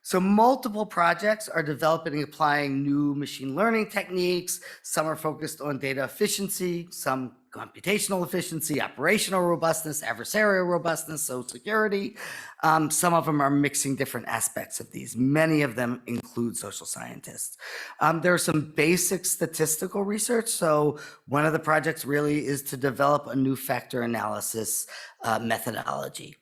Speaker 8: So multiple projects are developing and applying new machine learning techniques. Some are focused on data efficiency, some computational efficiency, operational robustness, adversarial robustness, so security. Some of them are mixing different aspects of these. Many of them include social scientists. There are some basic statistical research. So one of the projects really is to develop a new factor analysis methodology.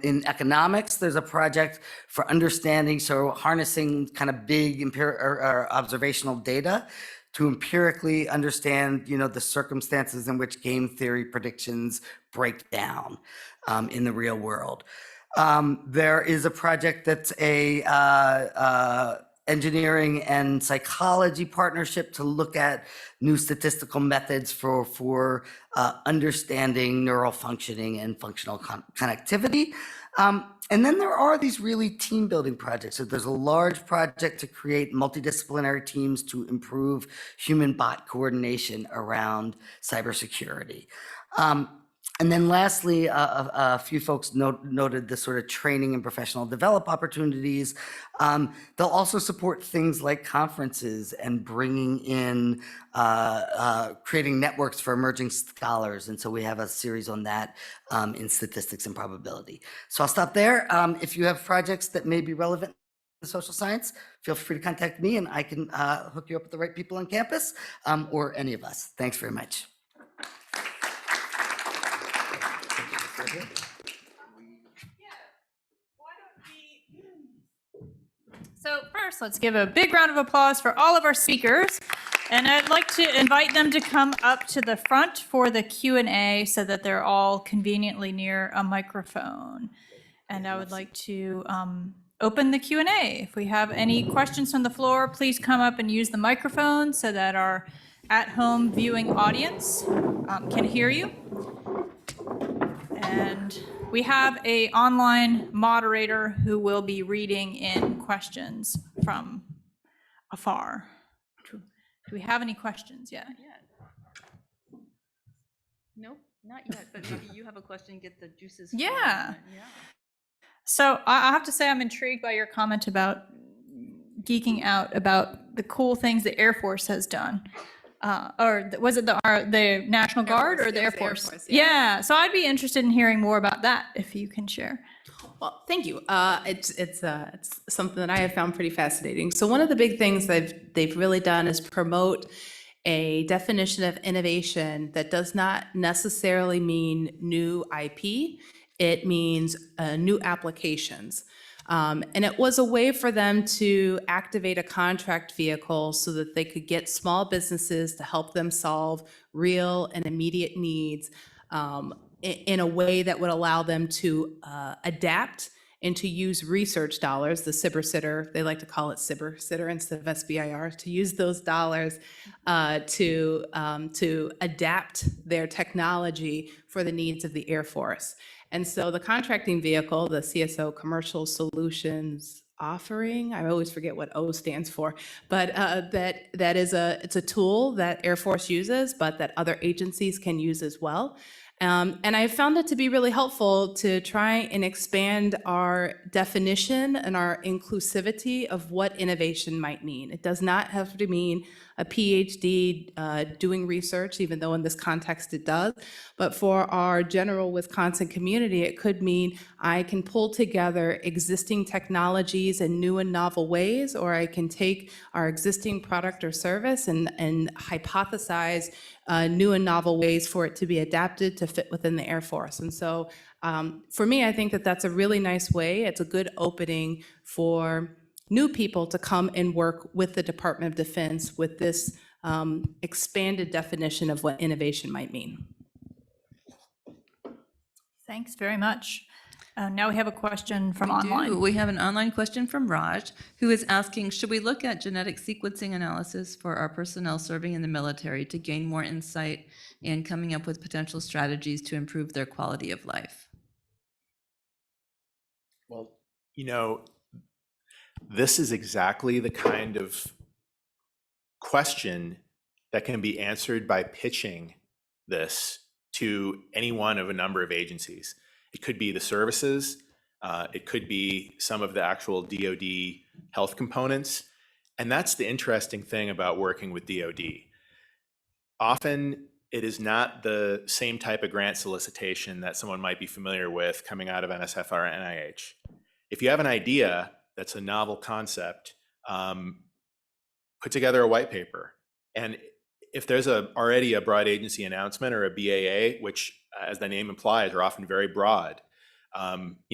Speaker 8: In economics, there's a project for understanding, so harnessing kind of big observational data to empirically understand, the circumstances in which game theory predictions break down in the real world. There is a project that's a engineering and psychology partnership to look at new statistical methods for understanding neural functioning and functional connectivity. And then there are these really team building projects. So there's a large project to create multidisciplinary teams to improve human bot coordination around cybersecurity. And then lastly, a few folks noted the sort of training and professional develop opportunities. They'll also support things like conferences and bringing in, creating networks for emerging scholars. And so we have a series on that in statistics and probability. So I'll stop there. If you have projects that may be relevant to social science, feel free to contact me and I can hook you up with the right people on campus or any of us. Thanks very much.
Speaker 2: So first, let's give a big round of applause for all of our speakers. And I'd like to invite them to come up to the front for the Q&A so that they're all conveniently near a microphone. And I would like to open the Q&A. If we have any questions from the floor, please come up and use the microphone so that our at-home viewing audience can hear you. And we have an online moderator who will be reading in questions from afar. Do we have any questions yet?
Speaker 9: Nope, not yet, but maybe you have a question, get the juices.
Speaker 2: Yeah. So I have to say I'm intrigued by your comment about geeking out about the cool things the Air Force has done. Was it the National Guard or the Air Force? Yeah. So I'd be interested in hearing more about that if you can share.
Speaker 7: Well, thank you. It's something that I have found pretty fascinating. So one of the big things they've really done is promote a definition of innovation that does not necessarily mean new IP. It means new applications. And it was a way for them to activate a contract vehicle so that they could get small businesses to help them solve real and immediate needs in a way that would allow them to adapt and to use research dollars, the SIBR sitter, they like to call it SIBR sitter instead of SBIR, to use those dollars to adapt their technology for the needs of the Air Force. And so the contracting vehicle, the CSO Commercial Solutions Offering, I always forget what O stands for, but it's a tool that Air Force uses, but that other agencies can use as well. And I found it to be really helpful to try and expand our definition and our inclusivity of what innovation might mean. It does not have to mean a PhD doing research, even though in this context it does. But for our general Wisconsin community, it could mean I can pull together existing technologies in new and novel ways, or I can take our existing product or service and hypothesize new and novel ways for it to be adapted to fit within the Air Force. And so for me, I think that that's a really nice way. It's a good opening for new people to come and work with the Department of Defense with this expanded definition of what innovation might mean.
Speaker 2: Thanks very much. Now we have a question from online.
Speaker 9: We have an online question from Raj, who is asking, should we look at genetic sequencing analysis for our personnel serving in the military to gain more insight and coming up with potential strategies to improve their quality of life?
Speaker 6: Well, this is exactly the kind of question that can be answered by pitching this to any one of a number of agencies. It could be the services, it could be some of the actual DoD health components. And that's the interesting thing about working with DoD. Often it is not the same type of grant solicitation that someone might be familiar with coming out of NSF or NIH. If you have an idea that's a novel concept, put together a white paper. And if there's already a broad agency announcement or a BAA, which as the name implies are often very broad,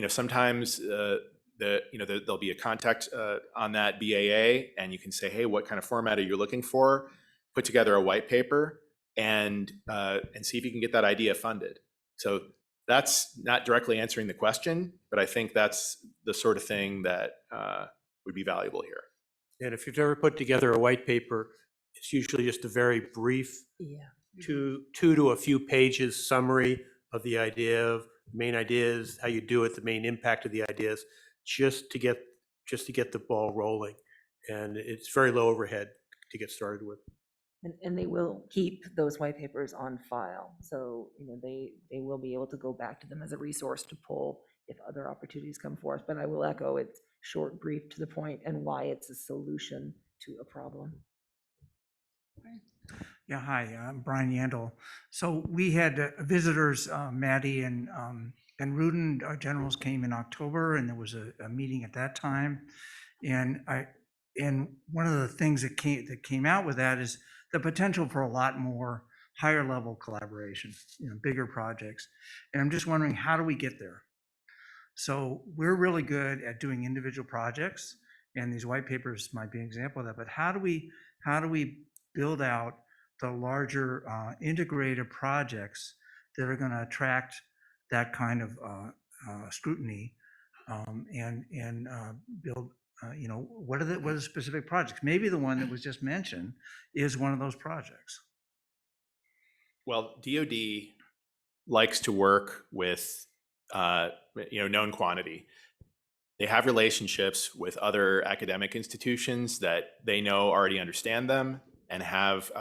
Speaker 6: sometimes there'll be a contact on that BAA, and you can say, hey, what kind of format are you looking for? Put together a white paper and see if you can get that idea funded. So that's not directly answering the question, but I think that's the sort of thing that would be valuable here.
Speaker 1: And if you've ever put together a white paper, it's usually just a very brief, two to a few pages summary of the idea, of main ideas, how you do it, the main impact of the ideas, just to get the ball rolling. And it's very low overhead to get started with.
Speaker 5: And they will keep those white papers on file. So, they will be able to go back to them as a resource to pull if other opportunities come forth. But I will echo it's short, brief, to the point, and why it's a solution to a problem.
Speaker 10: Yeah, hi, I'm Brian Yandel. So we had visitors, Maddie and Rudin, our generals came in October, and there was a meeting at that time. And one of the things that came out with that is the potential for a lot more higher level collaboration, bigger projects. And I'm just wondering, how do we get there? So we're really good at doing individual projects, and these white papers might be an example of that. But how do we build out the larger integrated projects that are going to attract that kind of scrutiny and build? What are the specific projects? Maybe the one that was just mentioned is one of those projects.
Speaker 6: Well, DoD likes to work with known quantity. They have relationships with other academic institutions that they know already understand them and have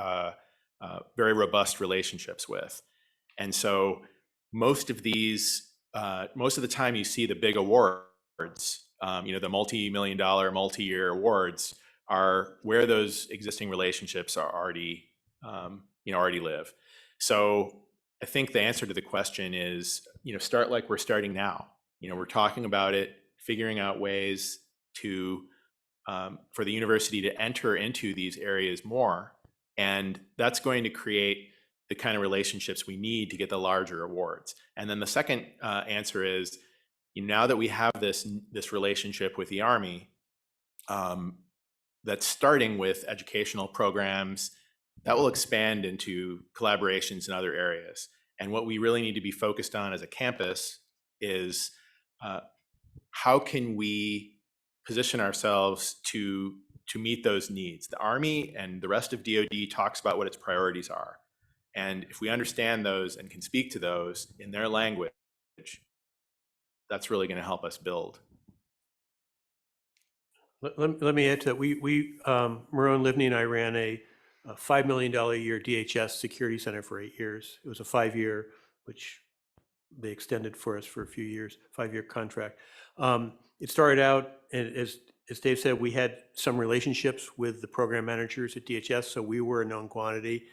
Speaker 6: very robust relationships with. And so most of the time you see the big awards the multi-million dollar, multi-year awards are where those existing relationships are already, already live. So I think the answer to the question is, start like we're starting now. We're talking about it, figuring out ways to, for the university to enter into these areas more. And that's going to create the kind of relationships we need to get the larger awards. And then the second answer is, now that we have this relationship with the Army, that's starting with educational programs, that will expand into collaborations in other areas. And what we really need to be focused on as a campus is how can we position ourselves to meet those needs. The Army and the rest of DoD talks about what its priorities are. And if we understand those and can speak to those in their language, that's really going to help us build.
Speaker 1: Let me add to that. Marone, Livney, and I ran a $5 million a year DHS security center for 8 years. It was a 5-year, which they extended for us for a few years, 5-year contract. It started out, and as Dave said, we had some relationships with the program managers at DHS, so we were a known quantity,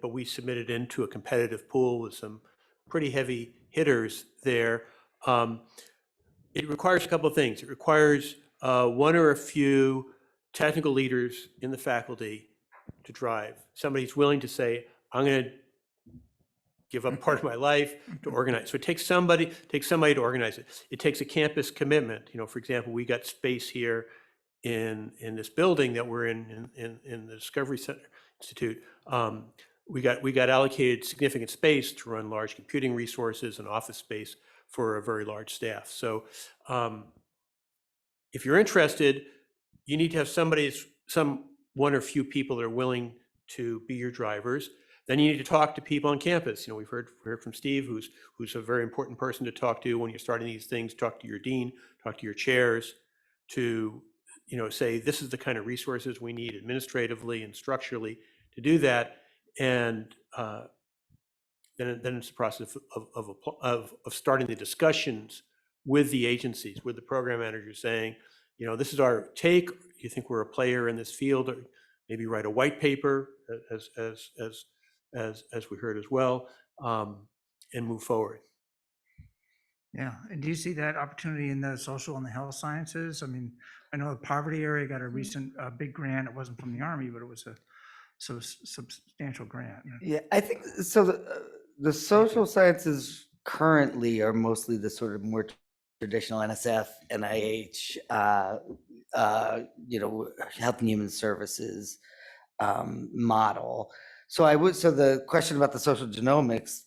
Speaker 1: but we submitted into a competitive pool with some pretty heavy hitters there. It requires a couple of things. It requires one or a few technical leaders in the faculty to drive. Somebody's willing to say, I'm going to give up part of my life to organize. So it takes somebody to organize it. It takes a campus commitment. For example, we got space here in this building that we're in the Discovery Center Institute. We got allocated significant space to run large computing resources and office space for a very large staff. So if you're interested, you need to have some one or few people that are willing to be your drivers. Then you need to talk to people on campus. We've heard from Steve, who's a very important person to talk to when you're starting these things. Talk to your dean, talk to your chairs, to say this is the kind of resources we need administratively and structurally to do that. And then it's the process of starting the discussions with the agencies, with the program managers, saying, this is our take. You think we're a player in this field? Or maybe write a white paper, as we heard as well, and move forward.
Speaker 10: Yeah, and do you see that opportunity in the social and the health sciences? I mean, I know the poverty area got a recent big grant. It wasn't from the Army, but it was a substantial grant.
Speaker 8: Yeah, I think so. The social sciences currently are mostly the sort of more traditional NSF, NIH, Health and Human Services model. So the question about the social genomics,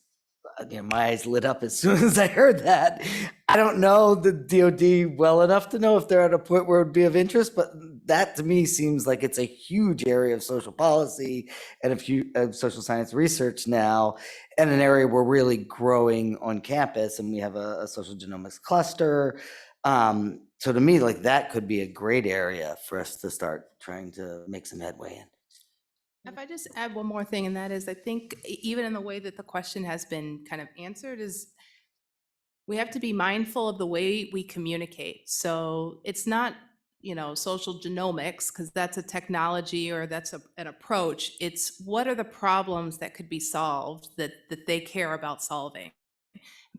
Speaker 8: my eyes lit up as soon as I heard that. I don't know the DoD well enough to know if they're at a point where it would be of interest, but that to me seems like it's a huge area of social policy and of social science research now, and an area we're really growing on campus, and we have a social genomics cluster. So to me, like that could be a great area for us to start trying to make some headway in.
Speaker 7: If I just add one more thing, and that is, I think even in the way that the question has been kind of answered, is we have to be mindful of the way we communicate. So it's not, social genomics, because that's a technology or that's an approach. It's what are the problems that could be solved that they care about solving.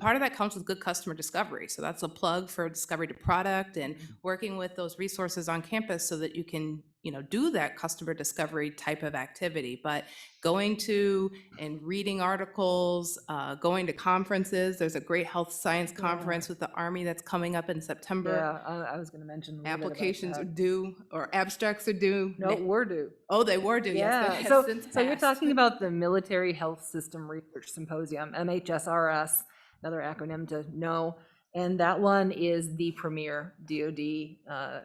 Speaker 7: Part of that comes with good customer discovery. So that's a plug for discovery to product and working with those resources on campus so that you can, do that customer discovery type of activity. But going to and reading articles, going to conferences. There's a great health science conference with the Army that's coming up in September.
Speaker 5: Yeah, I was going to mention a little bit about
Speaker 7: Applications are
Speaker 5: that.
Speaker 7: due, or abstracts are due.
Speaker 5: No, we're due.
Speaker 7: Oh, they were due.
Speaker 5: Yeah,
Speaker 7: Yes,
Speaker 5: so you're talking about the Military Health System Research Symposium, MHSRS, another acronym to know. And that one is the premier DoD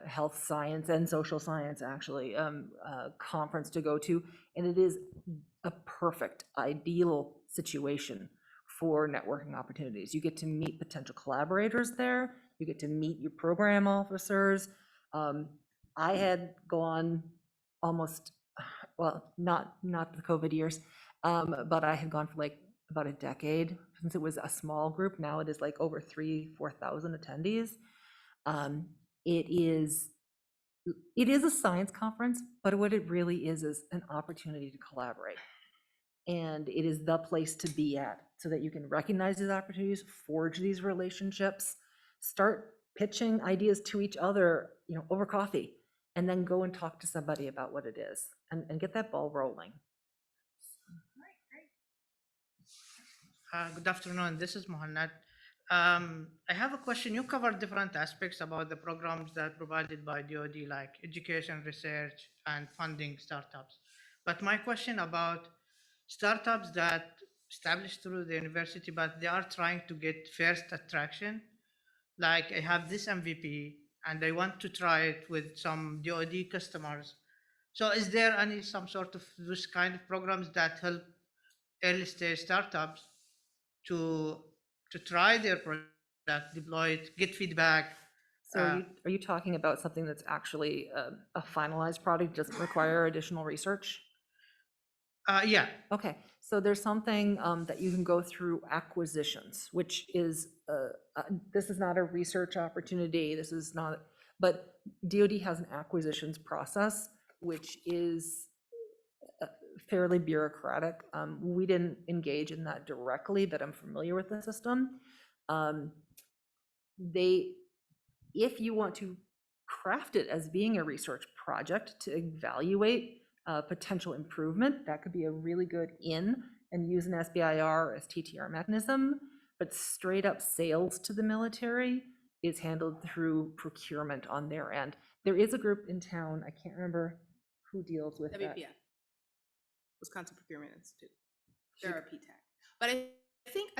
Speaker 5: health science and social science, actually, conference to go to. And it is a perfect, ideal situation for networking opportunities. You get to meet potential collaborators there. You get to meet your program officers. I had gone almost, well, not the COVID years, but I had gone for like about a decade since it was a small group. Now it is like over 3,000-4,000 attendees. It is a science conference, but what it really is an opportunity to collaborate. And it is the place to be at so that you can recognize these opportunities, forge these relationships, start pitching ideas to each other, over coffee, and then go and talk to somebody about what it is and get that ball rolling.
Speaker 11: Good afternoon. This is Mohannad. I have a question. You covered different aspects about the programs that provided by DoD, like education, research, and funding startups. But my question about startups that established through the university, but they are trying to get first attraction. Like I have this MVP and I want to try it with some DoD customers. So is there some sort of those kind of programs that help early stage startups to try their product, deploy it, get feedback?
Speaker 5: So are you talking about something that's actually a finalized product, doesn't require additional research?
Speaker 11: Yeah.
Speaker 5: Okay, so there's something that you can go through acquisitions, which is, this is not a research opportunity, this is not, but DoD has an acquisitions process, which is fairly bureaucratic. We didn't engage in that directly, but I'm familiar with the system. If you want to craft it as being a research project to evaluate potential improvement, that could be a really good and use an SBIR or STTR mechanism, but straight up sales to the military is handled through procurement on their end. There is a group in town, I can't remember who deals with that.
Speaker 7: WPI, Wisconsin Procurement Institute. They're a PTAC. But I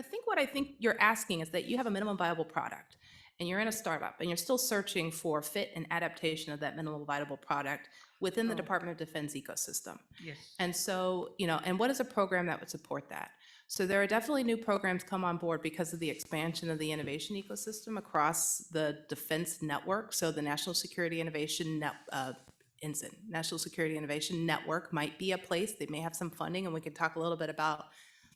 Speaker 7: think what you're asking is that you have a minimum viable product and you're in a startup and you're still searching for fit and adaptation of that minimum viable product within the Department of Defense ecosystem.
Speaker 11: Yes.
Speaker 7: And so, and what is a program that would support that? So there are definitely new programs come on board because of the expansion of the innovation ecosystem across the defense network. So the National Security Innovation National Security Innovation Network might be a place. They may have some funding, and we can talk a little bit about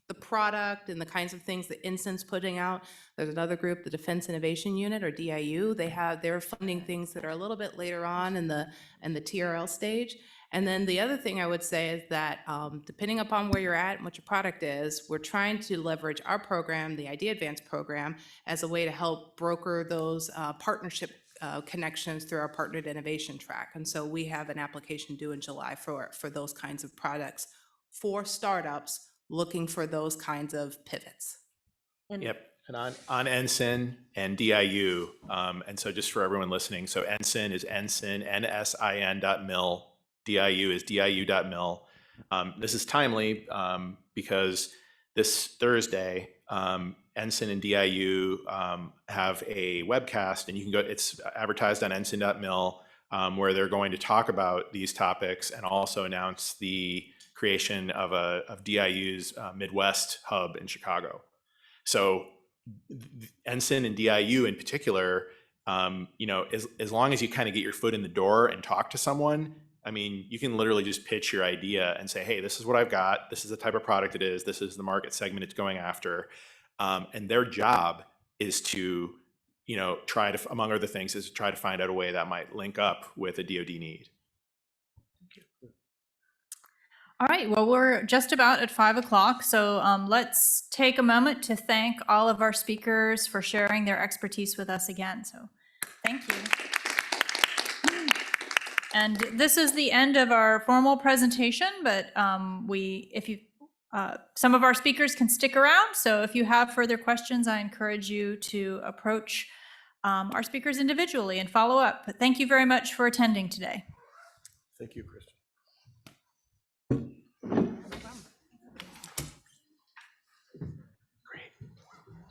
Speaker 7: the product and the kinds of things that INCEN's putting out. There's another group, the Defense Innovation Unit, or DIU. They're funding things that are a little bit later on in the TRL stage. And then the other thing I would say is that depending upon where you're at and what your product is, we're trying to leverage our program, the Idea Advance program, as a way to help broker those partnership connections through our partnered innovation track. And so we have an application due in July for those kinds of products for startups looking for those kinds of pivots.
Speaker 6: Yep. And on Ensign and DIU, and so just for everyone listening, so Ensign is Ensign, NSIN.mil, DIU is DIU.mil. This is timely because this Thursday, Ensign and DIU have a webcast, and you can go, it's advertised on ensign.mil, where they're going to talk about these topics and also announce the creation of DIU's Midwest hub in Chicago. So Ensign and DIU in particular, as long as you kind of get your foot in the door and talk to someone, I mean, you can literally just pitch your idea and say, hey, this is what I've got. This is the type of product it is. This is the market segment it's going after. And their job is to, try to, among other things, is to try to find out a way that might link up with a DoD need.
Speaker 2: All right, well, we're just about at 5 o'clock, so let's take a moment to thank all of our speakers for sharing their expertise with us again. So thank you. And this is the end of our formal presentation, but some of our speakers can stick around. So if you have further questions, I encourage you to approach our speakers individually and follow up. But thank you very much for attending today.
Speaker 1: Thank you, Kristen.